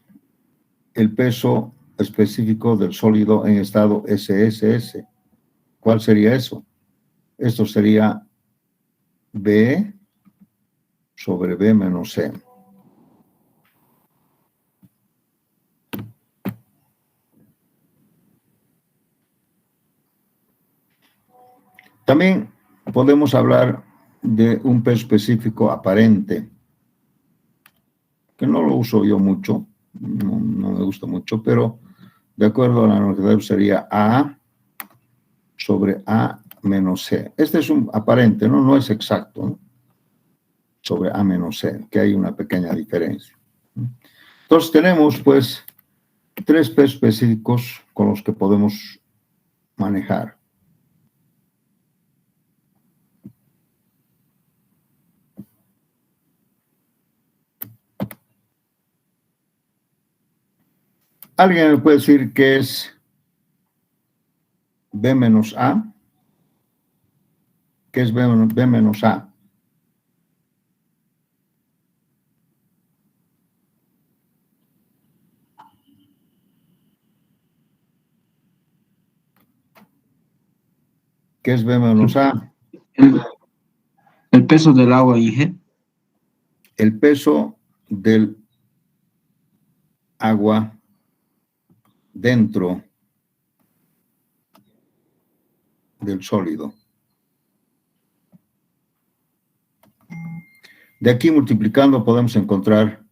el peso específico del sólido en estado SSS. ¿Cuál sería eso? Esto sería B sobre B menos C. También podemos hablar de un peso específico aparente, que no lo uso yo mucho, no me gusta mucho, pero de acuerdo a la normalidad sería A sobre A menos C. Este es un aparente, ¿no? No es exacto, ¿no? Sobre A menos C, que hay una pequeña diferencia. Entonces tenemos, pues, 3 pesos específicos con los que podemos manejar. ¿Alguien me puede decir qué es B menos A? ¿Qué es B menos A? ¿Qué es B menos A? El peso del agua, Inge. El peso del agua dentro del sólido. De aquí multiplicando podemos encontrar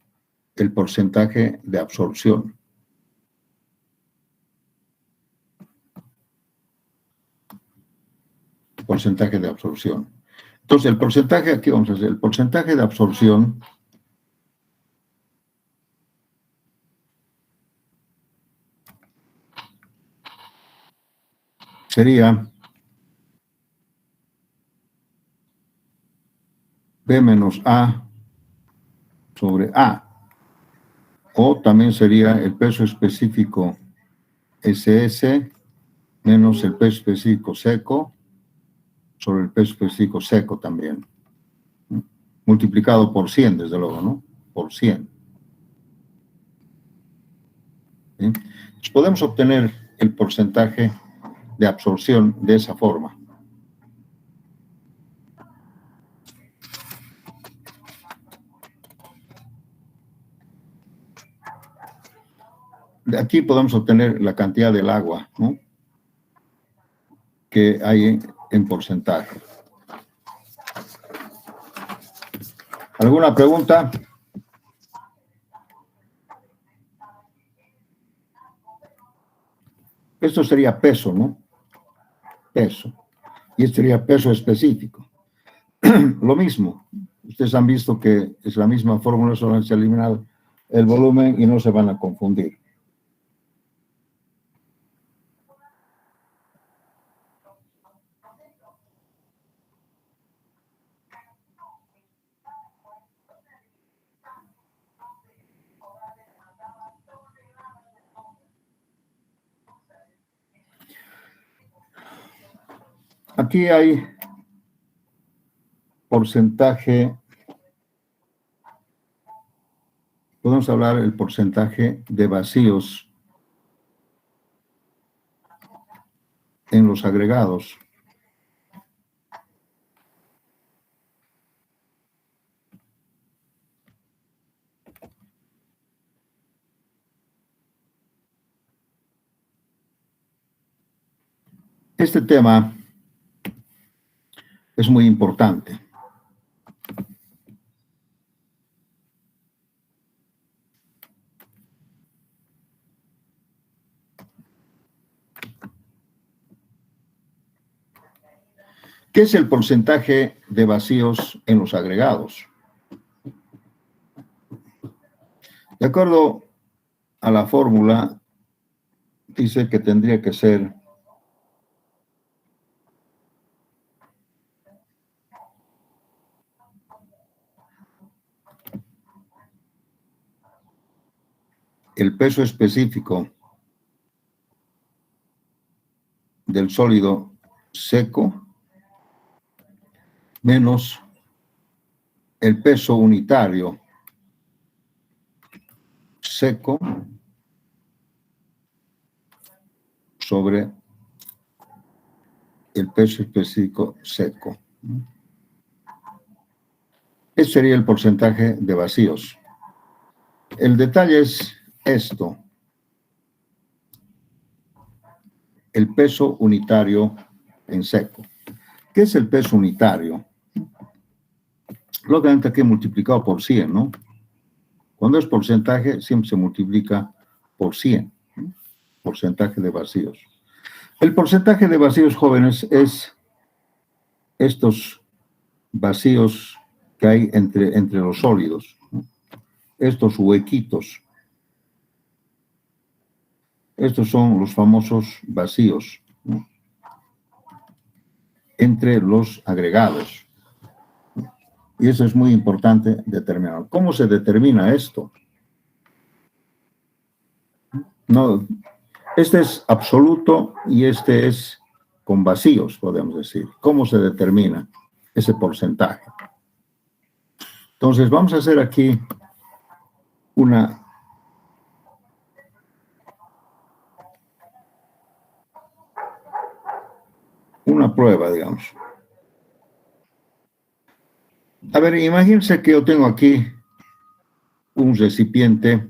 el porcentaje de absorción. Porcentaje de absorción. Entonces, el porcentaje, aquí vamos a hacer, el porcentaje de absorción sería B menos A sobre A. O también sería el peso específico SS menos el peso específico seco sobre el peso específico seco también. Multiplicado por 100, desde luego, ¿no? Por 100. ¿Sí? Entonces podemos obtener el porcentaje de absorción de esa forma. De aquí podemos obtener la cantidad del agua, ¿no? Que hay en porcentaje. ¿Alguna pregunta? Esto sería peso, ¿no? Peso. Y esto sería peso específico. Lo mismo. Ustedes han visto que es la misma fórmula, solo se elimina el volumen y no se van a confundir. Aquí hay porcentaje, podemos hablar del porcentaje de vacíos en los agregados. Este tema es muy importante. ¿Qué es el porcentaje de vacíos en los agregados? De acuerdo a la fórmula, dice que tendría que ser el peso específico del sólido seco menos el peso unitario seco sobre el peso específico seco. Ese sería el porcentaje de vacíos. El detalle es esto. El peso unitario en seco. ¿Qué es el peso unitario? Lógicamente aquí multiplicado por 100, ¿no? Cuando es porcentaje, siempre se multiplica por 100. Porcentaje de vacíos. El porcentaje de vacíos, jóvenes, es estos vacíos que hay entre los sólidos, ¿no? Estos huequitos. Estos son los famosos vacíos, ¿no? Entre los agregados. Y eso es muy importante determinar. ¿Cómo se determina esto? No, este es absoluto y este es con vacíos, podemos decir. ¿Cómo se determina ese porcentaje? Entonces, vamos a hacer aquí una prueba, digamos. A ver, imagínense que yo tengo aquí un recipiente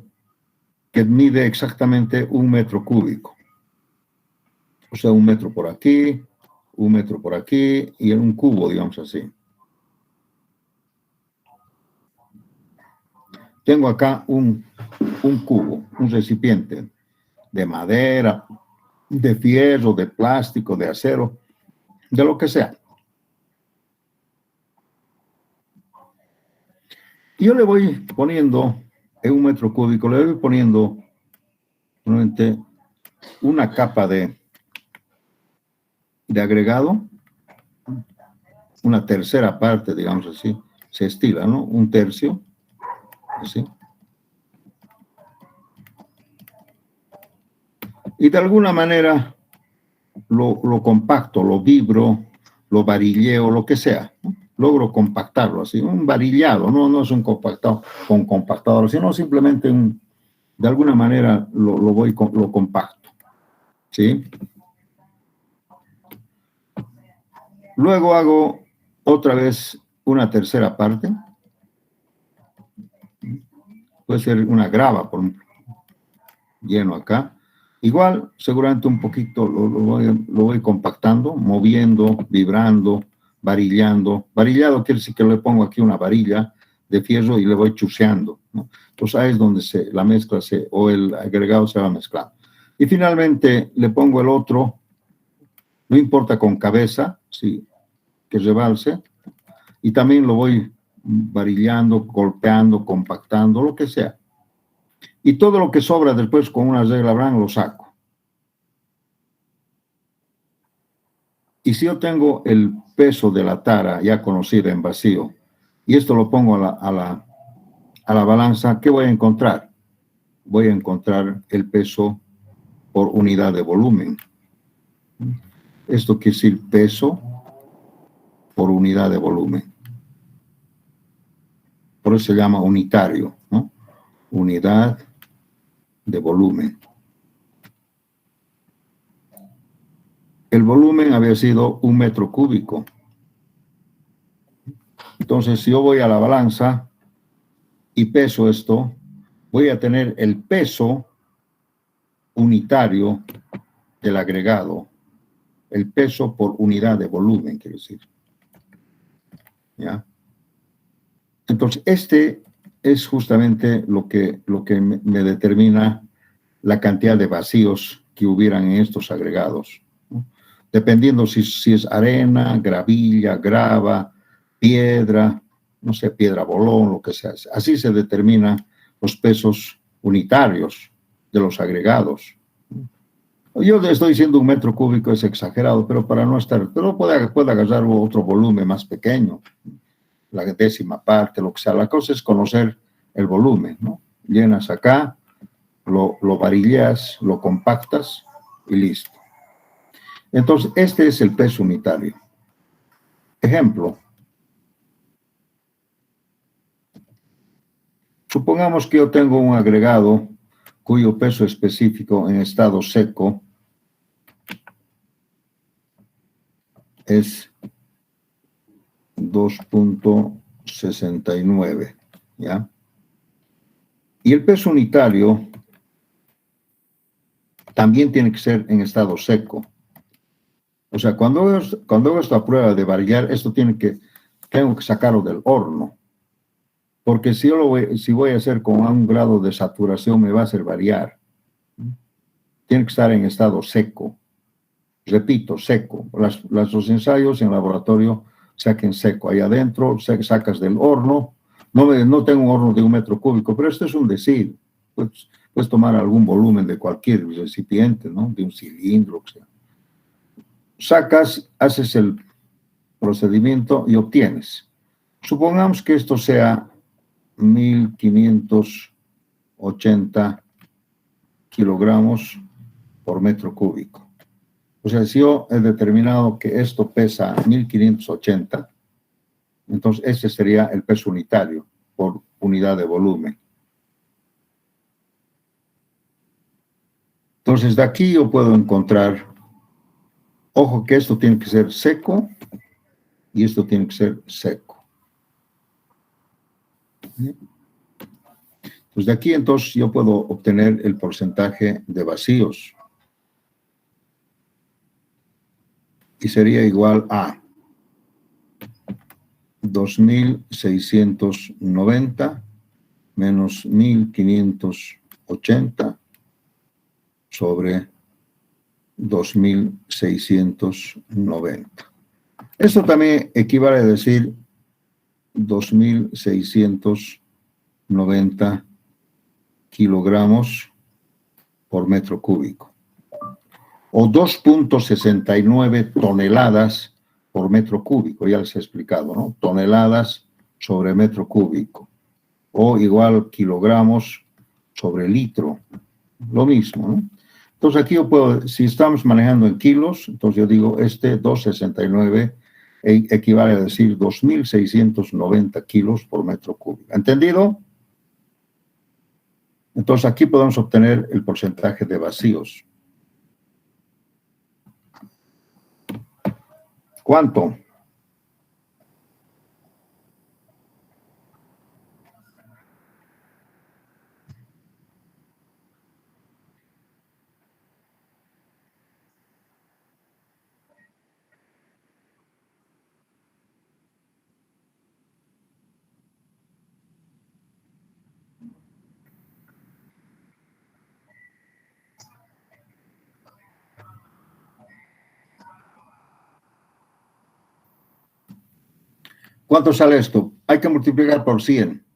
que mide exactamente 1 metro cúbico. O sea, 1 metro por aquí, 1 metro por aquí y un cubo, digamos así. Tengo acá un cubo, un recipiente de madera, de fierro, de plástico, de acero, de lo que sea. Y yo le voy poniendo en 1 metro cúbico, le voy poniendo nuevamente una capa de agregado, una tercera parte, digamos así, se estila, ¿no? 1/3, así. Y de alguna manera lo compacto, lo vibro, lo varilleo, lo que sea, ¿no? Logro compactarlo así, un varillado, no es un compactado con compactador, sino simplemente de alguna manera lo compacto, ¿sí? Luego hago otra vez una tercera parte, puede ser una grava, por ejemplo, lleno acá. Igual, seguramente un poquito lo voy compactando, moviendo, vibrando, varillando. Varillado quiere decir que le pongo aquí una varilla de fierro y le voy chuceando, ¿no? Entonces ahí es donde la mezcla o el agregado se va mezclando. Y finalmente le pongo el otro, no importa con cabeza, sí, que rebalse. Y también lo voy varillando, golpeando, compactando, lo que sea. Y todo lo que sobra después con una regla Brown lo saco. Y si yo tengo el peso de la tara ya conocida en vacío, y esto lo pongo a la balanza, ¿qué voy a encontrar? Voy a encontrar el peso por unidad de volumen. Esto quiere decir peso por unidad de volumen. Por eso se llama unitario, ¿no? Unidad de volumen. el volumen había sido 1 metro cúbico. Entonces, si yo voy a la balanza y peso esto, voy a tener el peso unitario del agregado, el peso por unidad de volumen, quiero decir. ¿Ya? Entonces, este es justamente lo que me determina la cantidad de vacíos que hubieran en estos agregados, ¿no? Dependiendo si es arena, gravilla, grava, piedra, no sé, piedra bolón, lo que sea. Así se determinan los pesos unitarios de los agregados. Yo estoy diciendo 1 metro cúbico, es exagerado, pero para no estar, pero puede agarrar otro volumen más pequeño, la 10ª parte, lo que sea. La cosa es conocer el volumen, ¿no? Llenas acá, lo varilleas, lo compactas y listo. Entonces, este es el peso unitario. Ejemplo. Supongamos que yo tengo un agregado cuyo peso específico en estado seco es 2.69, ¿ya? Y el peso unitario también tiene que ser en estado seco. O sea, cuando hago esta prueba de varillar, tengo que sacarlo del horno. Porque si voy a hacer con un grado de saturación, me va a hacer variar. Tiene que estar en estado seco. Repito, seco. Los ensayos en laboratorio saquen seco. Ahí adentro sacas del horno. No tengo un horno de 1 metro cúbico, pero esto es un decir. Puedes tomar algún volumen de cualquier recipiente, ¿no? De un cilindro, o sea. Sacas, haces el procedimiento y obtienes. Supongamos que esto sea 1580 kilogramos por metro cúbico. O sea, si yo he determinado que esto pesa 1580, entonces ese sería el peso unitario por unidad de volumen. Entonces, de aquí yo puedo encontrar, ojo que esto tiene que ser seco y esto tiene que ser seco. Pues de aquí entonces yo puedo obtener el porcentaje de vacíos. Y sería igual a 2.690 menos 1.580 sobre 2.690. Esto también equivale a decir 2.690 kilogramos por metro cúbico. O 2.69 toneladas por metro cúbico, ya les he explicado, ¿no? Toneladas sobre metro cúbico. O igual kilogramos sobre litro. Lo mismo, ¿no? Entonces aquí yo puedo, si estamos manejando en kilos, entonces yo digo 269 equivale a decir 2.690 kilos por metro cúbico. ¿Entendido? Entonces aquí podemos obtener el porcentaje de vacíos. ¿Cuánto? ¿Cuánto sale esto? Hay que multiplicar por 100.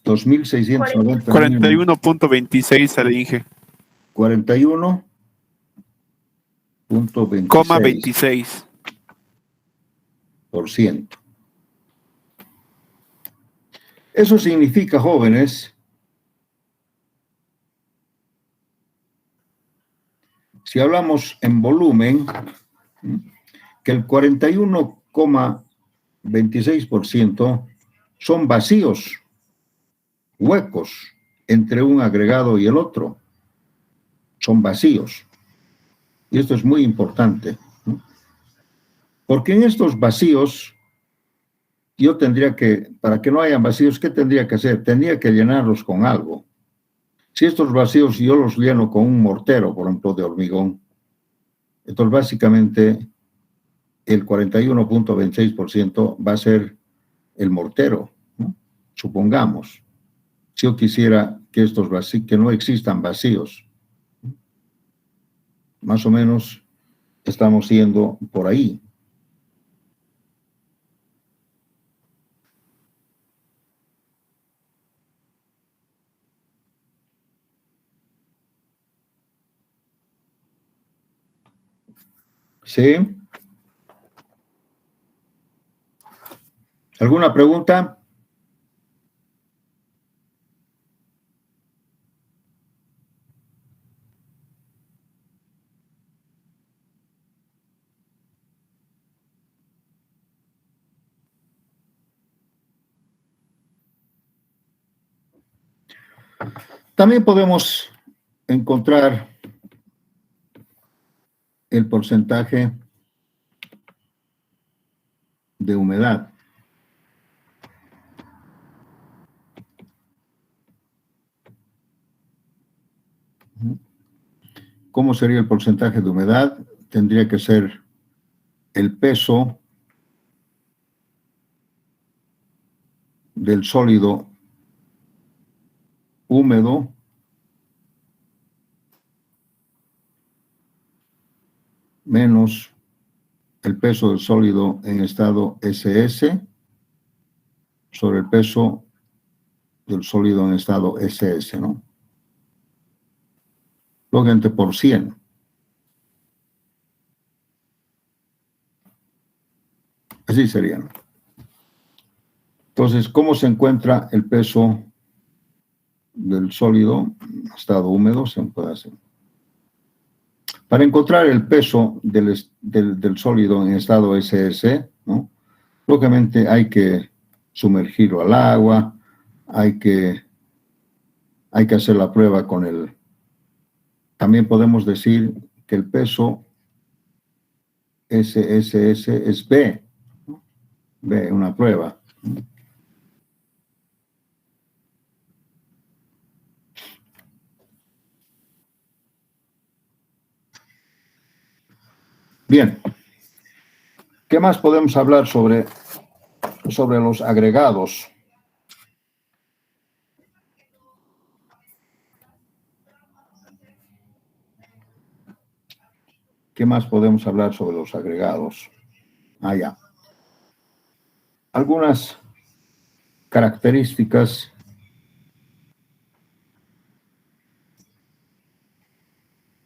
$2.690. 41.26 sale, Inge. 41.26%. 26. Eso significa, jóvenes, si hablamos en volumen, que el 41.26% son vacíos, huecos, entre un agregado y el otro. Son vacíos. Y esto es muy importante, ¿no? Porque en estos vacíos, yo tendría que, para que no hayan vacíos, ¿qué tendría que hacer? Tendría que llenarlos con algo. Si estos vacíos yo los lleno con un mortero, por ejemplo, de hormigón, entonces básicamente el 41.26% va a ser el mortero, ¿no? Supongamos, si yo quisiera que estos vacíos, que no existan vacíos, más o menos estamos yendo por ahí. ¿Sí? ¿Alguna pregunta? También podemos encontrar el porcentaje de humedad. ¿Cómo sería el porcentaje de humedad? Tendría que ser el peso del sólido húmedo menos el peso del sólido en estado SS sobre el peso del sólido en estado SS, ¿no? Lógicamente por 100. Así sería, ¿no? Entonces, ¿cómo se encuentra el peso del sólido en estado húmedo? Se puede hacer. Para encontrar el peso del sólido en estado SS, ¿no? Lógicamente hay que sumergirlo al agua, hay que hacer la prueba con el... También podemos decir que el peso SSS es B, ¿no? B, una prueba. Bien, ¿qué más podemos hablar sobre los agregados? ¿Qué más podemos hablar sobre los agregados? Ah, ya. Algunas características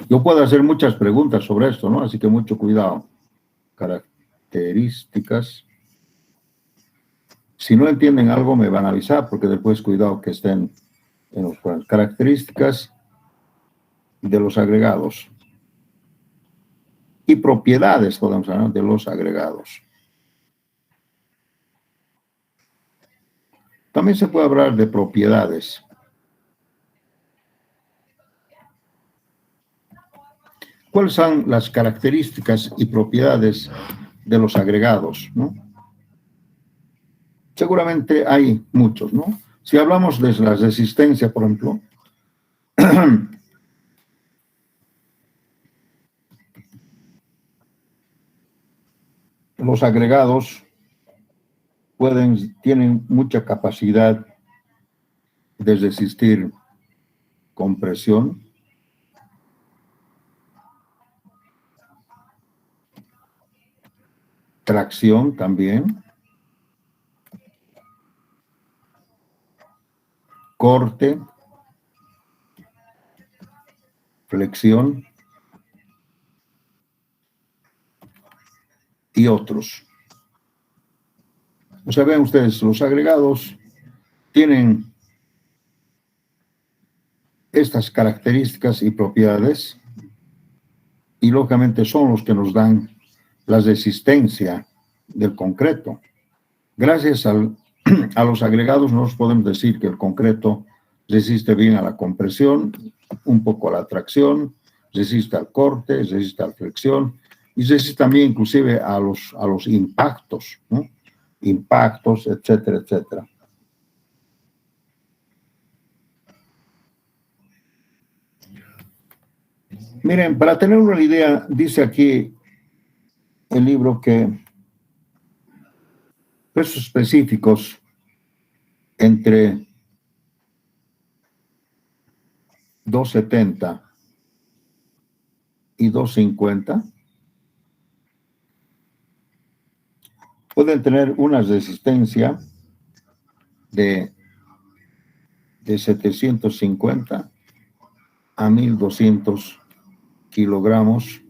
yo puedo hacer muchas preguntas sobre esto, ¿no? Así que mucho cuidado. Características. Si no entienden algo, me van a avisar, porque después cuidado que estén en los planos. Características de los agregados. Y propiedades, podemos hablar, de los agregados. También se puede hablar de propiedades. ¿Cuáles son las características y propiedades de los agregados, ¿no? Seguramente hay muchos, ¿no? Si hablamos de la resistencia, por ejemplo, los agregados tienen mucha capacidad de resistir compresión, tracción también, corte, flexión y otros. O sea, ven ustedes, los agregados tienen estas características y propiedades y lógicamente son los que nos dan la resistencia del concreto. Gracias a los agregados nos podemos decir que el concreto resiste bien a la compresión, un poco a la tracción, resiste al corte, resiste a la flexión y resiste también inclusive a los impactos, ¿no? Impactos, etcétera, etcétera. Miren, para tener una idea, dice aquí el libro que pesos específicos entre 270 y 250 pueden tener una resistencia de 750 a 1200 kilogramos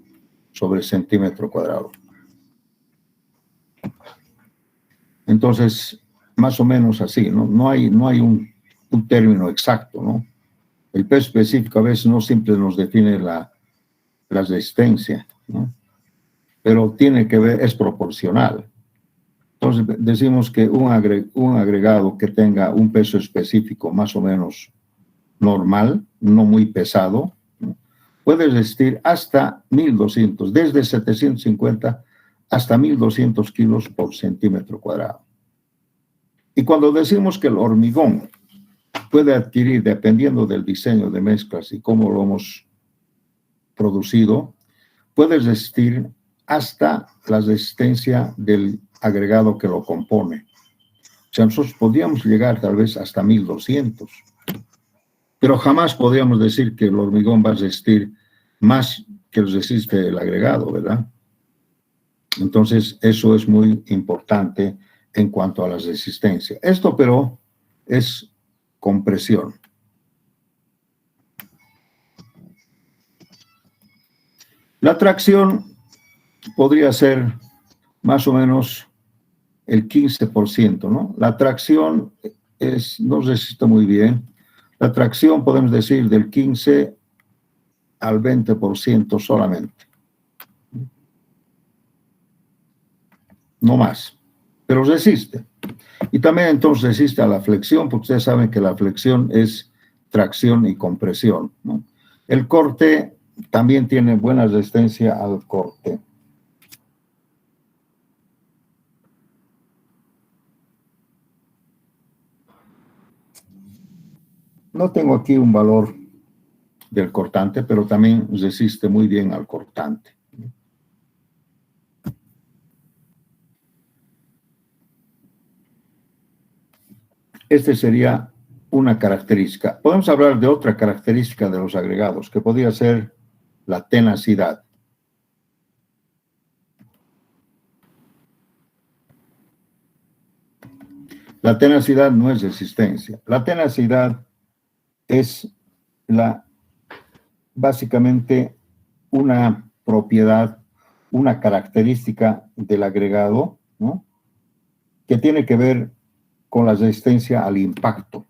sobre centímetro cuadrado. Entonces, más o menos así, ¿no? No hay un término exacto, ¿no? El peso específico a veces no siempre nos define la resistencia, ¿no? Pero tiene que ver, es proporcional. Entonces, decimos que un agregado que tenga un peso específico más o menos normal, no muy pesado, ¿no? Puede resistir hasta 1200, desde 750 hasta 1200 kilos por centímetro cuadrado. Y cuando decimos que el hormigón puede adquirir, dependiendo del diseño de mezclas y cómo lo hemos producido, puede resistir hasta la resistencia del agregado que lo compone. O sea, nosotros podríamos llegar tal vez hasta 1200, pero jamás podríamos decir que el hormigón va a resistir más que resiste el agregado, ¿verdad? Entonces, eso es muy importante en cuanto a la resistencia. Esto, pero, es compresión. La tracción podría ser más o menos el 15%, ¿no? La tracción no resiste muy bien. La tracción podemos decir del 15 al 20% solamente. No más, pero resiste. Y también entonces resiste a la flexión, porque ustedes saben que la flexión es tracción y compresión, ¿no? El corte también tiene buena resistencia al corte. No tengo aquí un valor del cortante, pero también resiste muy bien al cortante. Este sería una característica. Podemos hablar de otra característica de los agregados, que podría ser la tenacidad. La tenacidad no es resistencia. La tenacidad es básicamente una propiedad, una característica del agregado, ¿no? Que tiene que ver con la resistencia al impacto.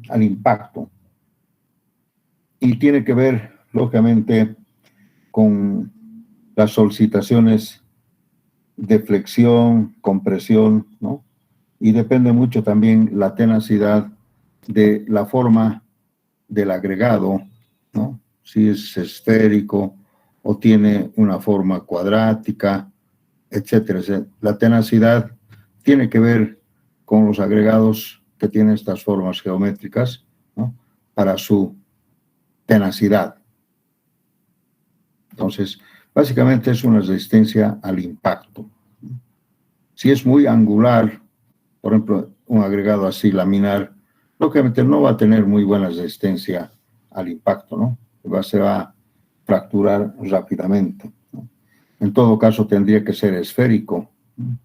Al impacto. Y tiene que ver, lógicamente, con las solicitaciones de flexión, compresión, ¿no? Y depende mucho también la tenacidad de la forma del agregado, ¿no? Si es esférico o tiene una forma cuadrática, etcétera, etcétera. La tenacidad tiene que ver con los agregados que tienen estas formas geométricas, ¿no? Para su tenacidad. Entonces, básicamente es una resistencia al impacto. Si es muy angular, por ejemplo, un agregado así laminar, lógicamente no va a tener muy buena resistencia al impacto, ¿no? Se va a fracturar rápidamente, ¿no? En todo caso, tendría que ser esférico, ¿no?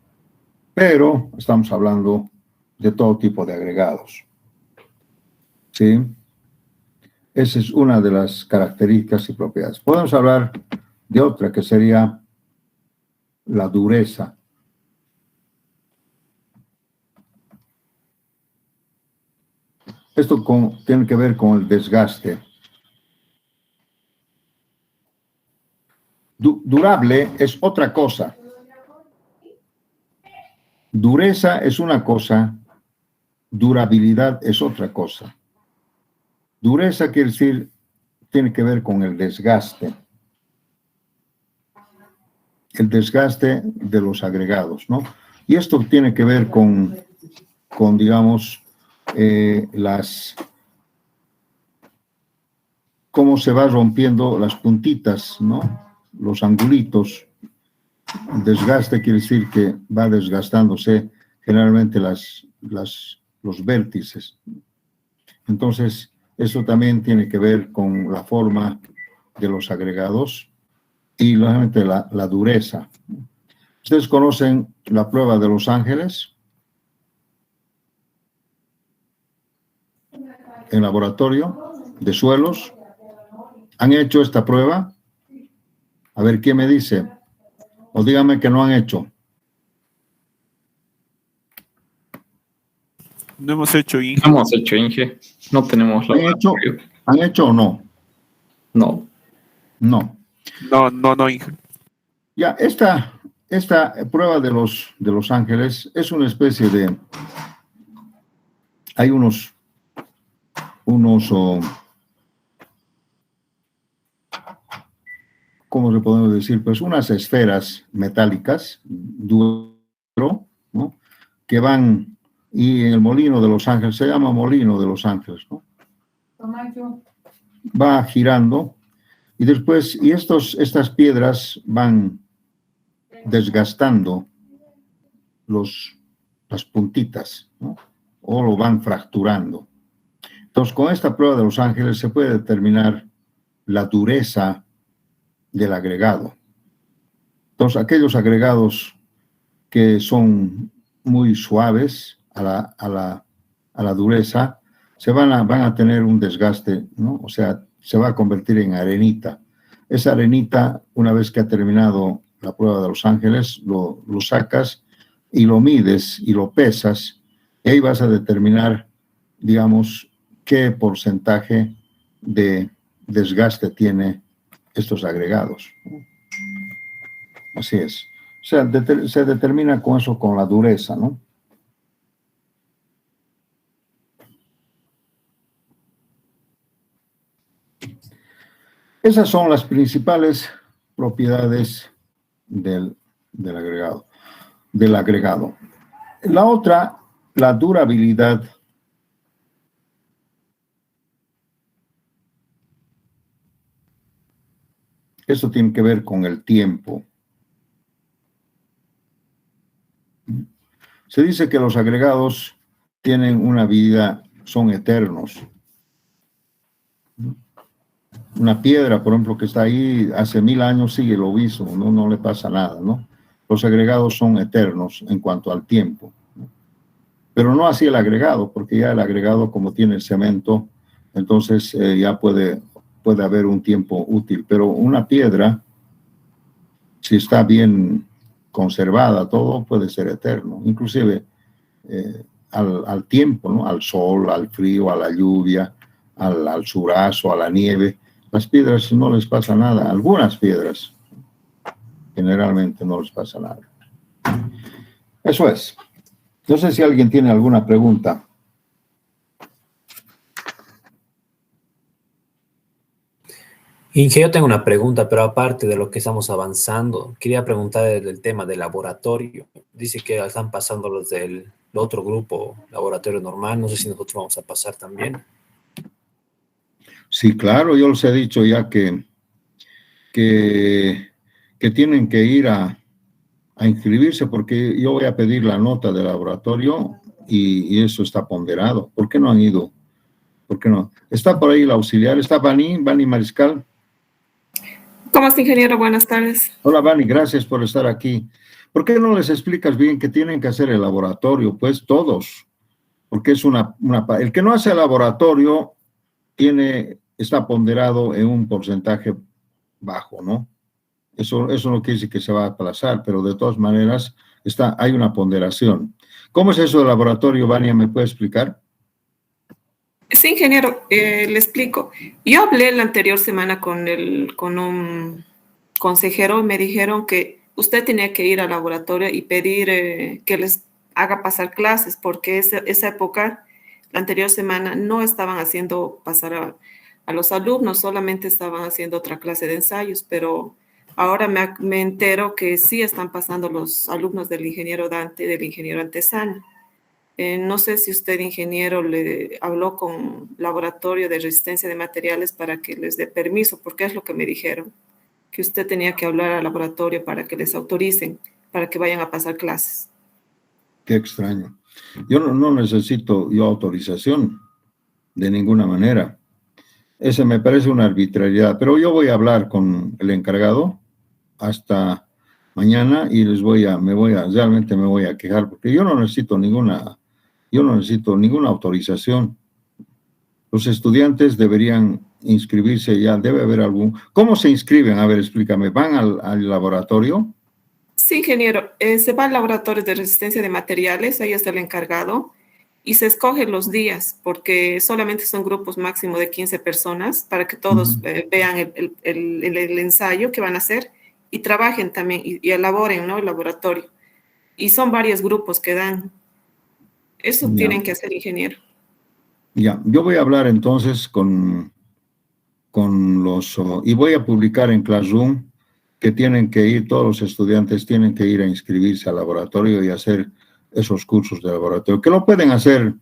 Pero estamos hablando de todo tipo de agregados, ¿sí? Esa es una de las características y propiedades. Podemos hablar de otra que sería la dureza. Esto tiene que ver con el desgaste. Durable es otra cosa. Dureza es una cosa, durabilidad es otra cosa. Dureza quiere decir, tiene que ver con el desgaste de los agregados, ¿no? Y esto tiene que ver con digamos, cómo se va rompiendo las puntitas, ¿no? Los angulitos. Desgaste quiere decir que va desgastándose generalmente los vértices. Entonces, eso también tiene que ver con la forma de los agregados y, lógicamente, la dureza. ¿Ustedes conocen la prueba de Los Ángeles? En laboratorio de suelos. ¿Han hecho esta prueba? A ver, ¿quién me dice? O dígame que no han hecho. No hemos hecho, Inge. Hemos hecho, Inge. No tenemos laboratorio. ¿Han hecho o no? No. No. No, Inge. Ya, esta prueba de Los Ángeles es una especie de... Hay unos ¿cómo se podemos decir? Pues unas esferas metálicas, duro, ¿no? Que van, y en el molino de Los Ángeles, se llama molino de Los Ángeles, ¿no? Va girando, y después, estas piedras van desgastando las puntitas, ¿no? O lo van fracturando. Entonces, con esta prueba de Los Ángeles se puede determinar la dureza del agregado. Entonces, aquellos agregados que son muy suaves a la dureza, van a tener un desgaste, ¿no? O sea, se va a convertir en arenita. Esa arenita, una vez que ha terminado la prueba de Los Ángeles, lo sacas y lo mides y lo pesas, y ahí vas a determinar, digamos, qué porcentaje de desgaste tiene estos agregados. Así es. O sea, se determina con eso, con la dureza, ¿no? Esas son las principales propiedades del agregado. La otra, la durabilidad. Eso tiene que ver con el tiempo. Se dice que los agregados tienen una vida, son eternos. Una piedra, por ejemplo, que está ahí hace 1000 años, sigue lo mismo, no le pasa nada, ¿no? Los agregados son eternos en cuanto al tiempo, ¿no? Pero no así el agregado, porque ya el agregado, como tiene el cemento, entonces ya puede haber un tiempo útil. Pero una piedra, si está bien conservada, todo puede ser eterno, inclusive al tiempo, ¿no? Al sol, al frío, a la lluvia, al surazo, a la nieve. Las piedras no les pasa nada. Algunas piedras generalmente no les pasa nada. Eso es. No sé si alguien tiene alguna pregunta. Inge, yo tengo una pregunta, pero aparte de lo que estamos avanzando, quería preguntar del tema del laboratorio. Dice que están pasando los del otro grupo, laboratorio normal. No sé si nosotros vamos a pasar también. Sí, claro, yo les he dicho ya que tienen que ir a inscribirse, porque yo voy a pedir la nota del laboratorio y eso está ponderado. ¿Por qué no han ido? ¿Por qué no? Está por ahí el auxiliar, está Bani Mariscal. ¿Cómo está, ingeniero? Buenas tardes. Hola, Bani, gracias por estar aquí. ¿Por qué no les explicas bien que tienen que hacer el laboratorio? Pues todos, porque es el que no hace el laboratorio está ponderado en un porcentaje bajo, ¿no? Eso no quiere decir que se va a aplazar, pero de todas maneras hay una ponderación. ¿Cómo es eso del laboratorio, Vania? ¿Me puede explicar? Sí, ingeniero, le explico. Yo hablé la anterior semana con un consejero me dijeron que usted tenía que ir al laboratorio y pedir que les haga pasar clases, porque esa época, la anterior semana, no estaban haciendo pasar a los alumnos, solamente estaban haciendo otra clase de ensayos, pero ahora me entero que sí están pasando los alumnos del ingeniero Dante y del ingeniero Antesana. No sé si usted, ingeniero, le habló con laboratorio de resistencia de materiales para que les dé permiso, porque es lo que me dijeron, que usted tenía que hablar al laboratorio para que les autoricen, para que vayan a pasar clases. Qué extraño. Yo no necesito autorización de ninguna manera. Ese me parece una arbitrariedad, pero yo voy a hablar con el encargado hasta mañana y realmente me voy a quejar, porque yo no necesito ninguna autorización. Los estudiantes deberían inscribirse ya, debe haber algún. ¿Cómo se inscriben? A ver, explícame. ¿Van al laboratorio? Sí, ingeniero. Se va al laboratorio de resistencia de materiales, ahí está el encargado, y se escogen los días, porque solamente son grupos máximo de 15 personas, para que todos vean el ensayo que van a hacer y trabajen también y elaboren, ¿no?, el laboratorio. Y son varios grupos que dan. Eso tienen que hacer, ingeniero. Ya, yo voy a hablar entonces con los, y voy a publicar en Classroom que tienen que ir, todos los estudiantes tienen que ir a inscribirse al laboratorio y hacer esos cursos de laboratorio, que lo pueden hacer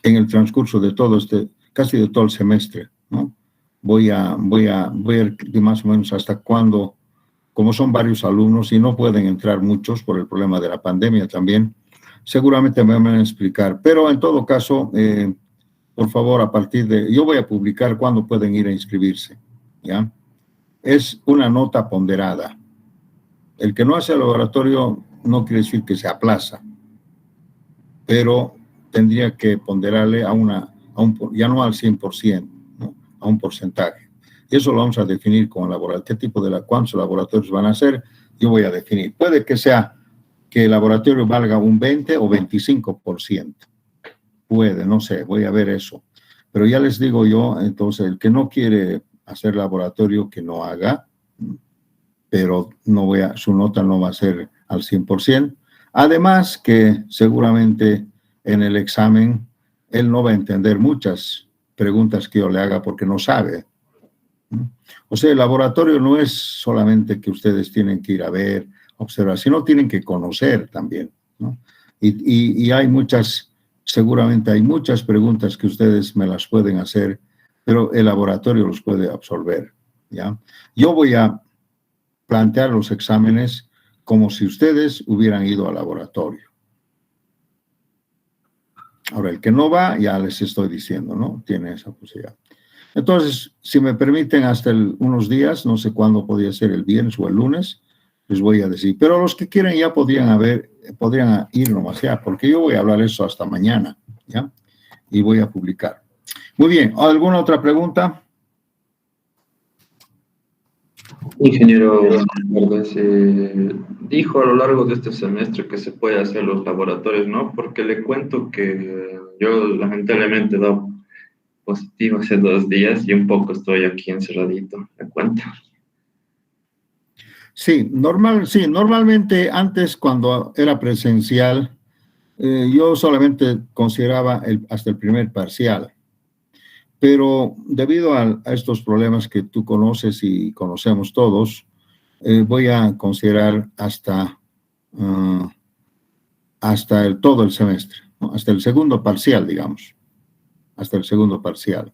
en el transcurso de todo casi de todo el semestre, ¿no? Voy a ver más o menos hasta cuándo, como son varios alumnos y no pueden entrar muchos por el problema de la pandemia también, seguramente me van a explicar, pero en todo caso, por favor, yo voy a publicar cuándo pueden ir a inscribirse, ¿ya? Es una nota ponderada. El que no hace el laboratorio no quiere decir que se aplaza, pero tendría que ponderarle ya no al 100%, ¿no?, a un porcentaje. Y eso lo vamos a definir con el laboratorio. ¿Cuántos laboratorios van a hacer? Yo voy a definir. Puede que sea que el laboratorio valga un 20 o 25%. Puede, no sé, voy a ver eso. Pero ya les digo yo, entonces, el que no quiere hacer laboratorio, que no haga, pero su nota no va a ser al 100%. Además que seguramente en el examen él no va a entender muchas preguntas que yo le haga porque no sabe. O sea, el laboratorio no es solamente que ustedes tienen que ir a ver, observar, sino tienen que conocer también, ¿no? Y seguramente hay muchas preguntas que ustedes me las pueden hacer, pero el laboratorio los puede absorber, ¿ya? Yo voy a plantear los exámenes como si ustedes hubieran ido al laboratorio. Ahora, el que no va, ya les estoy diciendo, ¿no? Tiene esa posibilidad. Entonces, si me permiten, hasta unos días, no sé cuándo podría ser, el viernes o el lunes, les voy a decir. Pero los que quieren ya podrían ir nomás ya, porque yo voy a hablar eso hasta mañana, ¿ya? Y voy a publicar. Muy bien, ¿alguna otra pregunta? Ingeniero, se dijo a lo largo de este semestre que se puede hacer los laboratorios, ¿no? Porque le cuento que yo lamentablemente he dado positivo hace 2 días y un poco estoy aquí encerradito, le cuento. Sí, normalmente antes cuando era presencial, yo solamente consideraba hasta el primer parcial. Pero debido a estos problemas que tú conoces y conocemos todos, voy a considerar hasta todo el semestre, ¿no? Hasta el segundo parcial, digamos. Hasta el segundo parcial.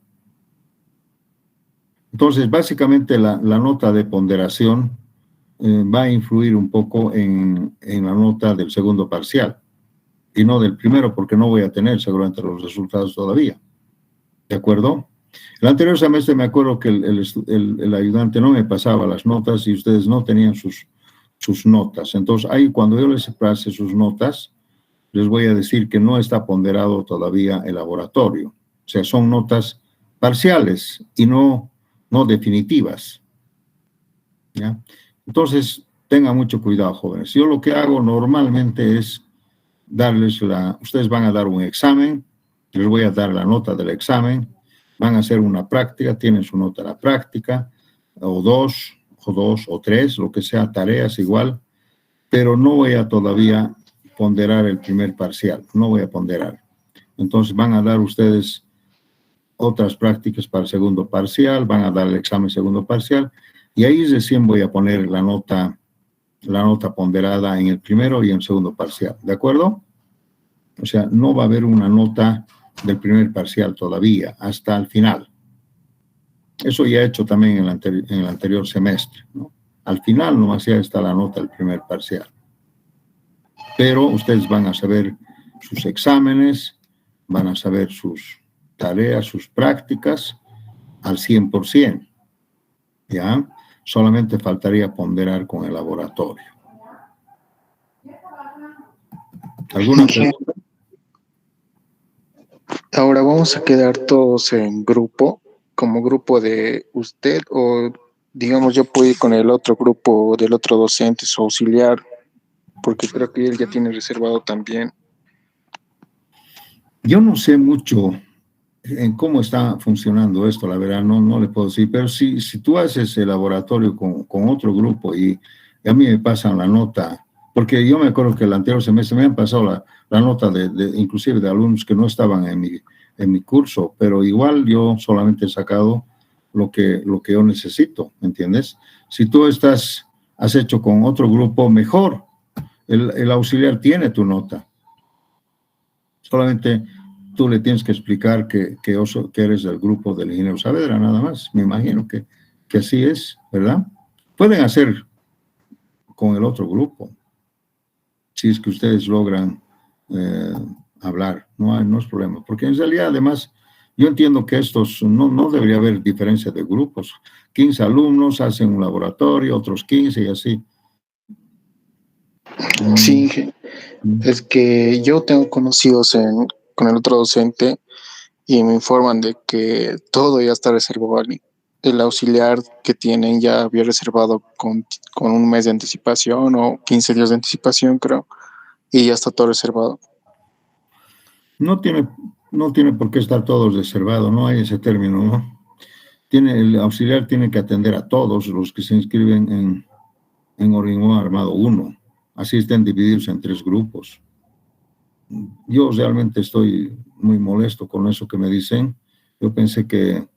Entonces, básicamente la nota de ponderación va a influir un poco en la nota del segundo parcial y no del primero, porque no voy a tener seguramente los resultados todavía. ¿De acuerdo? El anterior semestre me acuerdo que el ayudante no me pasaba las notas y ustedes no tenían sus notas. Entonces, ahí cuando yo les pase sus notas, les voy a decir que no está ponderado todavía el laboratorio. O sea, son notas parciales y no definitivas, ¿ya? Entonces, tengan mucho cuidado, jóvenes. Yo lo que hago normalmente es ustedes van a dar un examen, les voy a dar la nota del examen, van a hacer una práctica, tienen su nota de la práctica, o 2 o 2 o 3, lo que sea, tareas igual, pero no voy a todavía ponderar el primer parcial, no voy a ponderar. Entonces van a dar ustedes otras prácticas para el segundo parcial, van a dar el examen segundo parcial, y ahí recién voy a poner la nota ponderada en el primero y en el segundo parcial, ¿de acuerdo? O sea, no va a haber una nota del primer parcial todavía, hasta el final. Eso ya he hecho también en el anterior semestre, ¿no? Al final nomás ya está la nota del primer parcial. Pero ustedes van a saber sus exámenes, van a saber sus tareas, sus prácticas al 100%, ¿ya? Solamente faltaría ponderar con el laboratorio. ¿Alguna pregunta? Ahora vamos a quedar todos en grupo, como grupo de usted, o digamos yo puedo ir con el otro grupo del otro docente, su auxiliar, porque creo que él ya tiene reservado también. Yo no sé mucho en cómo está funcionando esto, la verdad, no le puedo decir, pero si tú haces el laboratorio con otro grupo y a mí me pasan la nota, porque yo me acuerdo que el anterior semestre me han pasado la nota inclusive de alumnos que no estaban en mi curso, pero igual yo solamente he sacado lo que yo necesito, ¿me entiendes? Si tú has hecho con otro grupo, mejor, el auxiliar tiene tu nota. Solamente tú le tienes que explicar que eres del grupo del ingeniero Saavedra, nada más. Me imagino que así es, ¿verdad? Pueden hacer con el otro grupo, si es que ustedes logran hablar, no es problema. Porque en realidad, además, yo entiendo que estos no debería haber diferencia de grupos. 15 alumnos hacen un laboratorio, otros 15 y así. Sí, es que yo tengo conocidos con el otro docente y me informan de que todo ya está reservado. El auxiliar que tienen ya había reservado con un mes de anticipación o 15 días de anticipación, creo, y ya está todo reservado. No tiene por qué estar todos reservados, no hay ese término, ¿no? El auxiliar tiene que atender a todos los que se inscriben en hormigón armado 1. Así estén divididos en 3 grupos. Yo realmente estoy muy molesto con eso que me dicen. Yo pensé que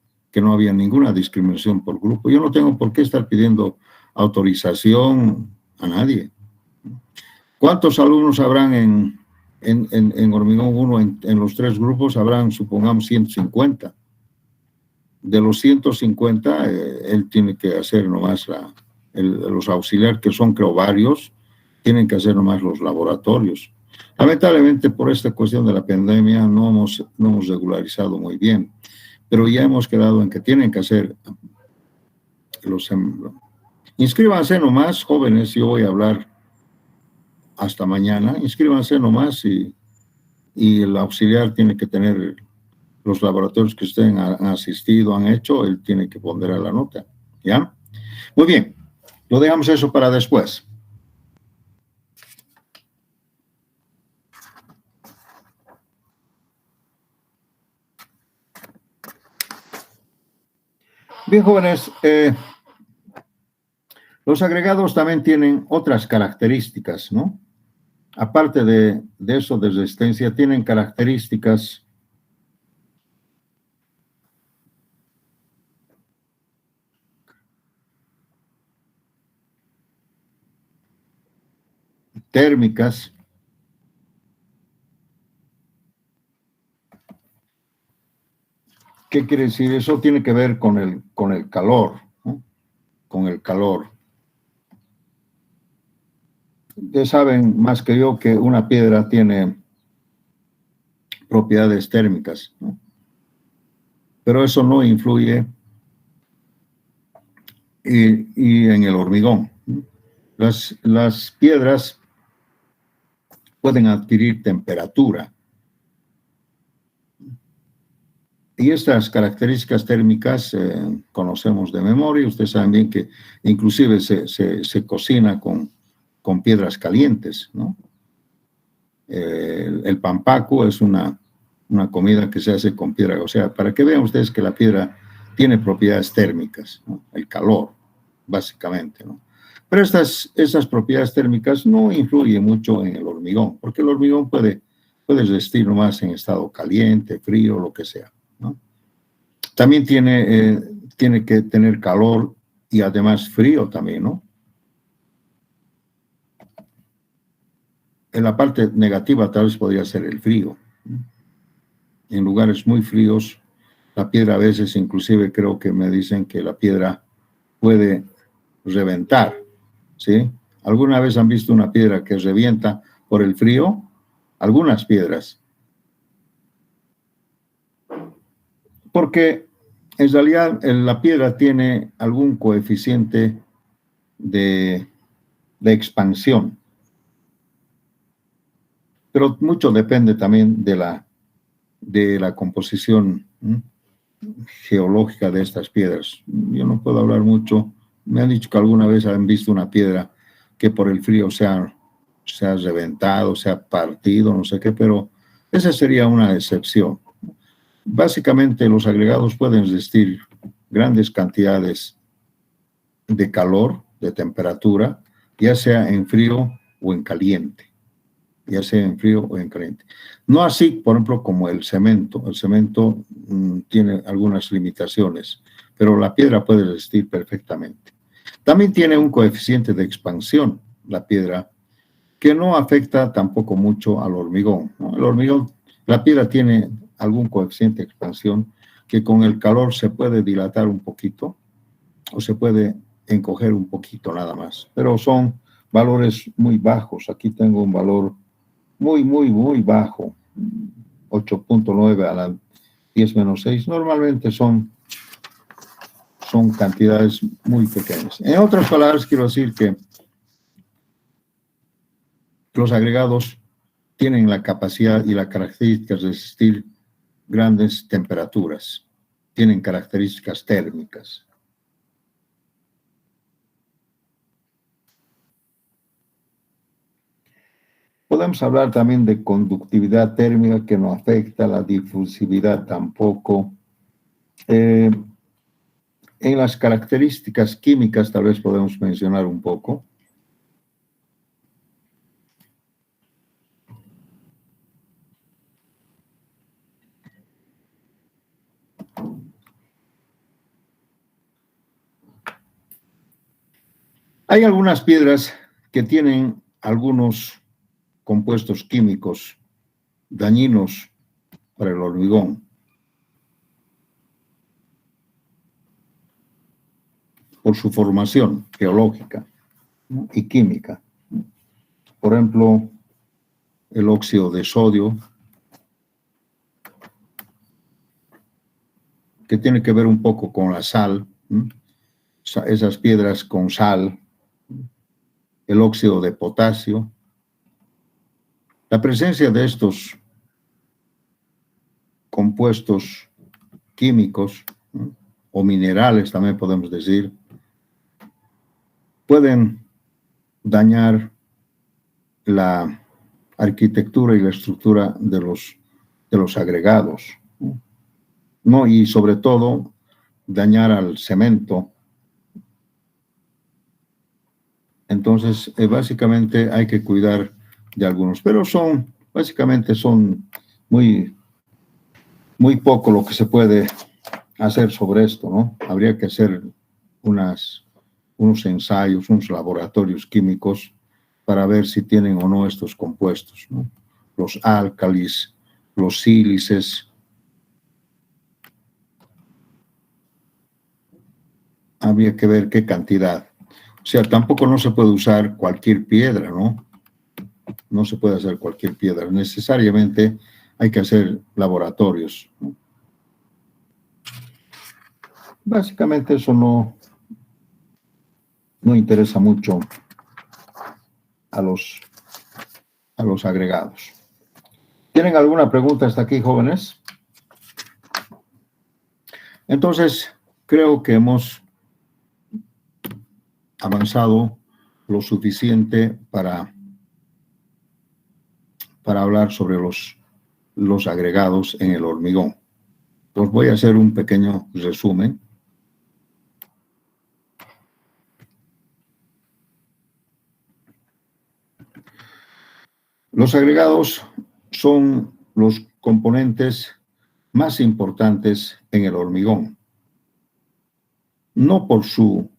no había ninguna discriminación por grupo. Yo no tengo por qué estar pidiendo autorización a nadie. ¿Cuántos alumnos habrán en hormigón 1 en los 3 grupos? Habrán, supongamos, 150. De los 150, él tiene que hacer nomás los auxiliares, que son creo varios, tienen que hacer nomás los laboratorios. Lamentablemente, por esta cuestión de la pandemia, no hemos regularizado muy bien, pero ya hemos quedado en que tienen que hacer inscríbanse nomás, jóvenes, yo voy a hablar hasta mañana, inscríbanse nomás y el auxiliar tiene que tener los laboratorios que ustedes han asistido, han hecho, él tiene que ponderar la nota, ¿ya? Muy bien, lo dejamos eso para después. Bien, jóvenes, los agregados también tienen otras características, ¿no? Aparte de eso de resistencia, tienen características térmicas. ¿Qué quiere decir? Eso tiene que ver con el calor, ¿no? Con el calor. Ustedes saben más que yo que una piedra tiene propiedades térmicas, ¿no? Pero eso no influye y en el hormigón, ¿no? Las piedras pueden adquirir temperatura. Y estas características térmicas conocemos de memoria. Ustedes saben bien que inclusive se cocina con piedras calientes, ¿no? El pampaco es una comida que se hace con piedra. O sea, para que vean ustedes que la piedra tiene propiedades térmicas, ¿no? El calor. básicamente, ¿no? Pero estas propiedades térmicas no influyen mucho en el hormigón, porque el hormigón puede resistir nomás en estado caliente, frío, lo que sea, ¿no? También tiene que tener calor y además frío también, ¿no? En la parte negativa tal vez podría ser el frío. En lugares muy fríos, la piedra a veces, inclusive creo que me dicen que la piedra puede reventar, ¿sí? ¿Alguna vez han visto una piedra que revienta por el frío? Algunas piedras. Porque en realidad la piedra tiene algún coeficiente de expansión. Pero mucho depende también de la composición geológica de estas piedras. Yo no puedo hablar mucho. Me han dicho que alguna vez han visto una piedra que por el frío se ha reventado, se ha partido, no sé qué, pero esa sería una excepción. Básicamente los agregados pueden resistir grandes cantidades de calor, de temperatura, ya sea en frío o en caliente. Ya sea en frío o en caliente. No así, por ejemplo, como el cemento. El cemento tiene algunas limitaciones, pero la piedra puede resistir perfectamente. También tiene un coeficiente de expansión, la piedra, que no afecta tampoco mucho al hormigón, ¿no? El hormigón, la piedra tiene algún coeficiente de expansión que con el calor se puede dilatar un poquito o se puede encoger un poquito nada más, pero son valores muy bajos. Aquí tengo un valor muy bajo, 8.9 a la 10 menos 6. Normalmente son cantidades muy pequeñas. En otras palabras, quiero decir que los agregados tienen la capacidad y la característica de resistir grandes temperaturas. Tienen características térmicas. Podemos hablar también de conductividad térmica que no afecta, la difusividad tampoco. En las características químicas tal vez podemos mencionar un poco. Hay algunas piedras que tienen algunos compuestos químicos dañinos para el hormigón. Por su formación geológica, ¿no? Y química. Por ejemplo, el óxido de sodio, que tiene que ver un poco con la sal, ¿no? Esas piedras con sal, el óxido de potasio. La presencia de estos compuestos químicos, ¿no? O minerales también podemos decir, pueden dañar la arquitectura y la estructura de los agregados, ¿no? Y sobre todo dañar al cemento. Entonces, básicamente hay que cuidar de algunos, pero básicamente son muy poco lo que se puede hacer sobre esto, ¿no? Habría que hacer unos ensayos, unos laboratorios químicos para ver si tienen o no estos compuestos, ¿no? Los álcalis, los sílices. Habría que ver qué cantidad. O sea, tampoco no se puede usar cualquier piedra, ¿no? No se puede hacer cualquier piedra. Necesariamente hay que hacer laboratorios, ¿no? Básicamente eso no interesa mucho a los agregados. ¿Tienen alguna pregunta hasta aquí, jóvenes? Entonces, creo que hemos avanzado lo suficiente para hablar sobre los agregados en el hormigón. Entonces voy a hacer un pequeño resumen. Los agregados son los componentes más importantes en el hormigón, no por su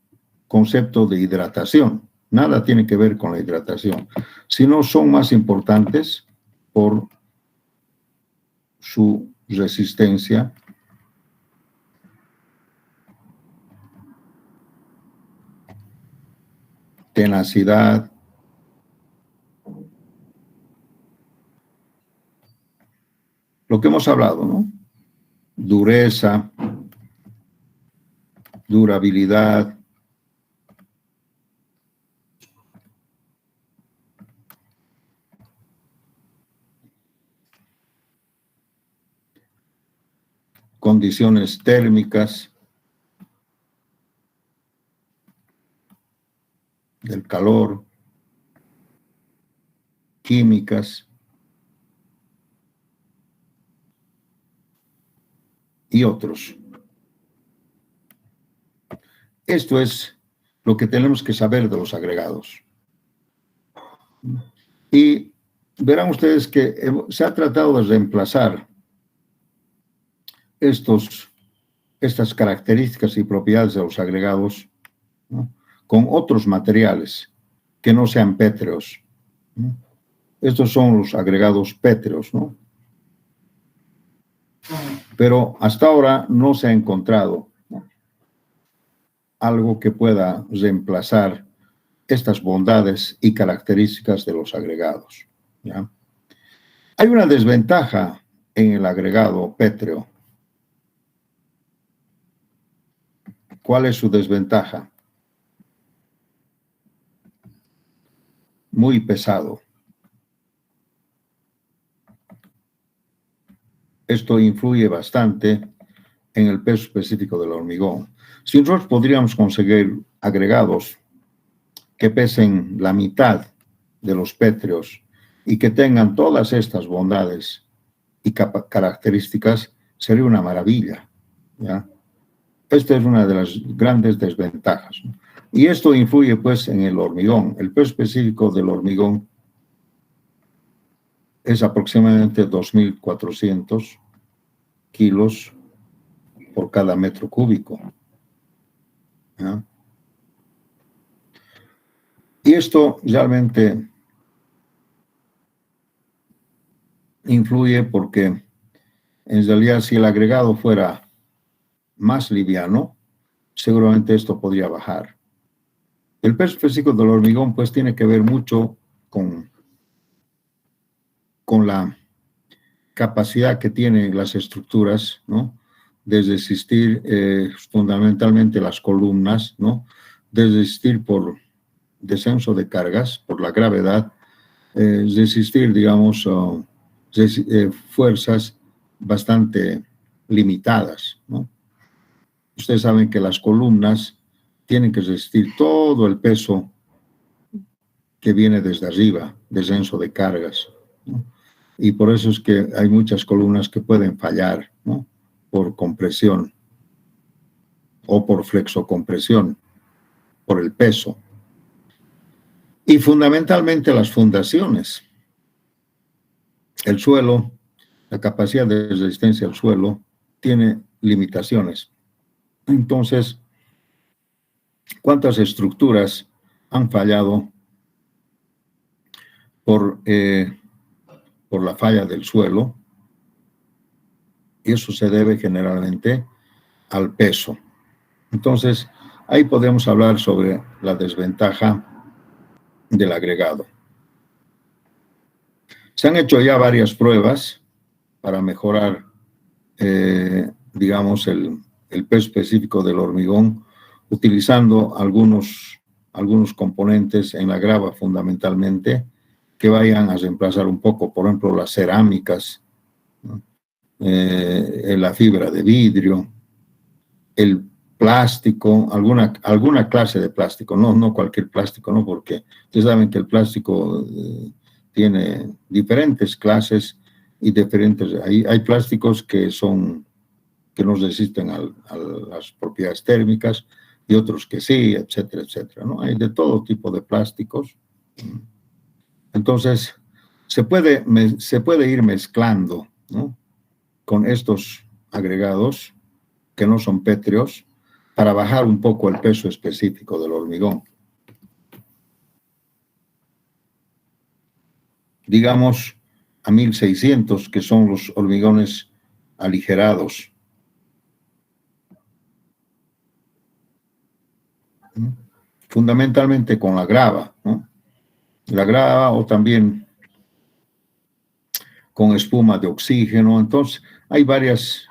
concepto de hidratación, nada tiene que ver con la hidratación, sino son más importantes por su resistencia, tenacidad, lo que hemos hablado, ¿no? Dureza, durabilidad, condiciones térmicas del calor, químicas y otros. Esto es lo que tenemos que saber de los agregados. Y verán ustedes que se ha tratado de reemplazar estas características y propiedades de los agregados, ¿no?, con otros materiales que no sean pétreos, ¿no? Estos son los agregados pétreos, ¿no? Pero hasta ahora no se ha encontrado, ¿no?, algo que pueda reemplazar estas bondades y características de los agregados, ¿ya? Hay una desventaja en el agregado pétreo. ¿Cuál es su desventaja? Muy pesado. Esto influye bastante en el peso específico del hormigón. Si nosotros podríamos conseguir agregados que pesen la mitad de los pétreos y que tengan todas estas bondades y características, sería una maravilla, ¿ya? Esta es una de las grandes desventajas, ¿no? Y esto influye, pues, en el hormigón. El peso específico del hormigón es aproximadamente 2.400 kilos por cada metro cúbico, ¿ya? Y esto realmente influye porque, en realidad, si el agregado fuera más liviano, seguramente esto podría bajar. El peso específico del hormigón, pues, tiene que ver mucho con la capacidad que tienen las estructuras, ¿no?, de resistir fundamentalmente las columnas, ¿no?, de resistir por descenso de cargas, por la gravedad, resistir, digamos, fuerzas bastante limitadas, ¿no? Ustedes saben que las columnas tienen que resistir todo el peso que viene desde arriba, descenso de cargas, ¿no? Y por eso es que hay muchas columnas que pueden fallar, ¿no?, por compresión o por flexocompresión, por el peso. Y fundamentalmente las fundaciones. El suelo, la capacidad de resistencia al suelo, tiene limitaciones. Entonces, ¿cuántas estructuras han fallado por la falla del suelo? Y eso se debe generalmente al peso. Entonces, ahí podemos hablar sobre la desventaja del agregado. Se han hecho ya varias pruebas para mejorar, digamos, el peso específico del hormigón, utilizando algunos componentes en la grava fundamentalmente, que vayan a reemplazar un poco, por ejemplo, las cerámicas, ¿no?, la fibra de vidrio, el plástico, alguna clase de plástico, no cualquier plástico, ¿no?, porque ustedes saben que el plástico tiene diferentes clases y diferentes, hay plásticos que no resisten a las propiedades térmicas y otros que sí, etcétera, etcétera, ¿no? Hay de todo tipo de plásticos. Entonces, se puede ir mezclando, ¿no?, con estos agregados que no son pétreos para bajar un poco el peso específico del hormigón. Digamos a 1600, que son los hormigones aligerados. Fundamentalmente con la grava, ¿no? La grava, o también con espuma de oxígeno. Entonces, hay varias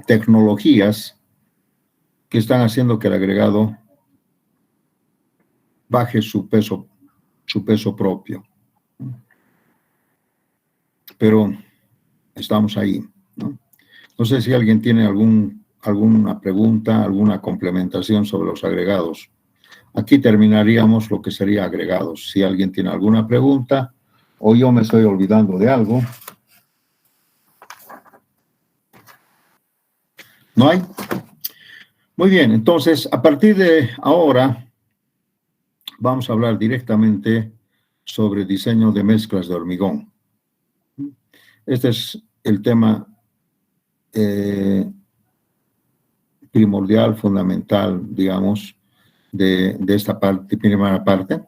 tecnologías que están haciendo que el agregado baje su peso propio. Pero estamos ahí, ¿no? No sé si alguien tiene alguna pregunta, alguna complementación sobre los agregados. Aquí terminaríamos lo que sería agregados. Si alguien tiene alguna pregunta o yo me estoy olvidando de algo. ¿No hay? Muy bien, entonces, a partir de ahora vamos a hablar directamente sobre diseño de mezclas de hormigón. Este es el tema primordial, fundamental, digamos, de esta primera parte.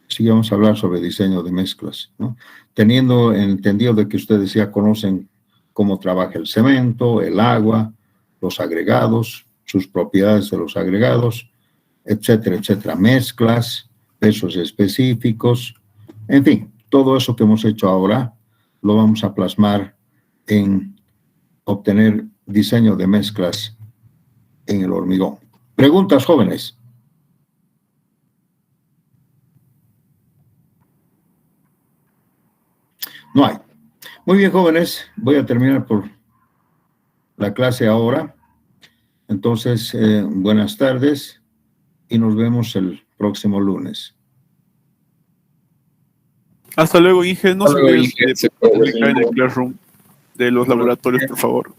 Sí, vamos a hablar sobre diseño de mezclas, ¿no? Teniendo entendido de que ustedes ya conocen cómo trabaja el cemento, el agua, los agregados, sus propiedades de los agregados, etcétera, etcétera, mezclas, pesos específicos, en fin, todo eso que hemos hecho ahora lo vamos a plasmar en obtener diseño de mezclas en el hormigón. ¿Preguntas, jóvenes? No hay. Muy bien, jóvenes, voy a terminar por la clase ahora. Entonces, buenas tardes y nos vemos el próximo lunes. Hasta luego, Inge. No se olviden de publicar en el Classroom de los laboratorios, por favor.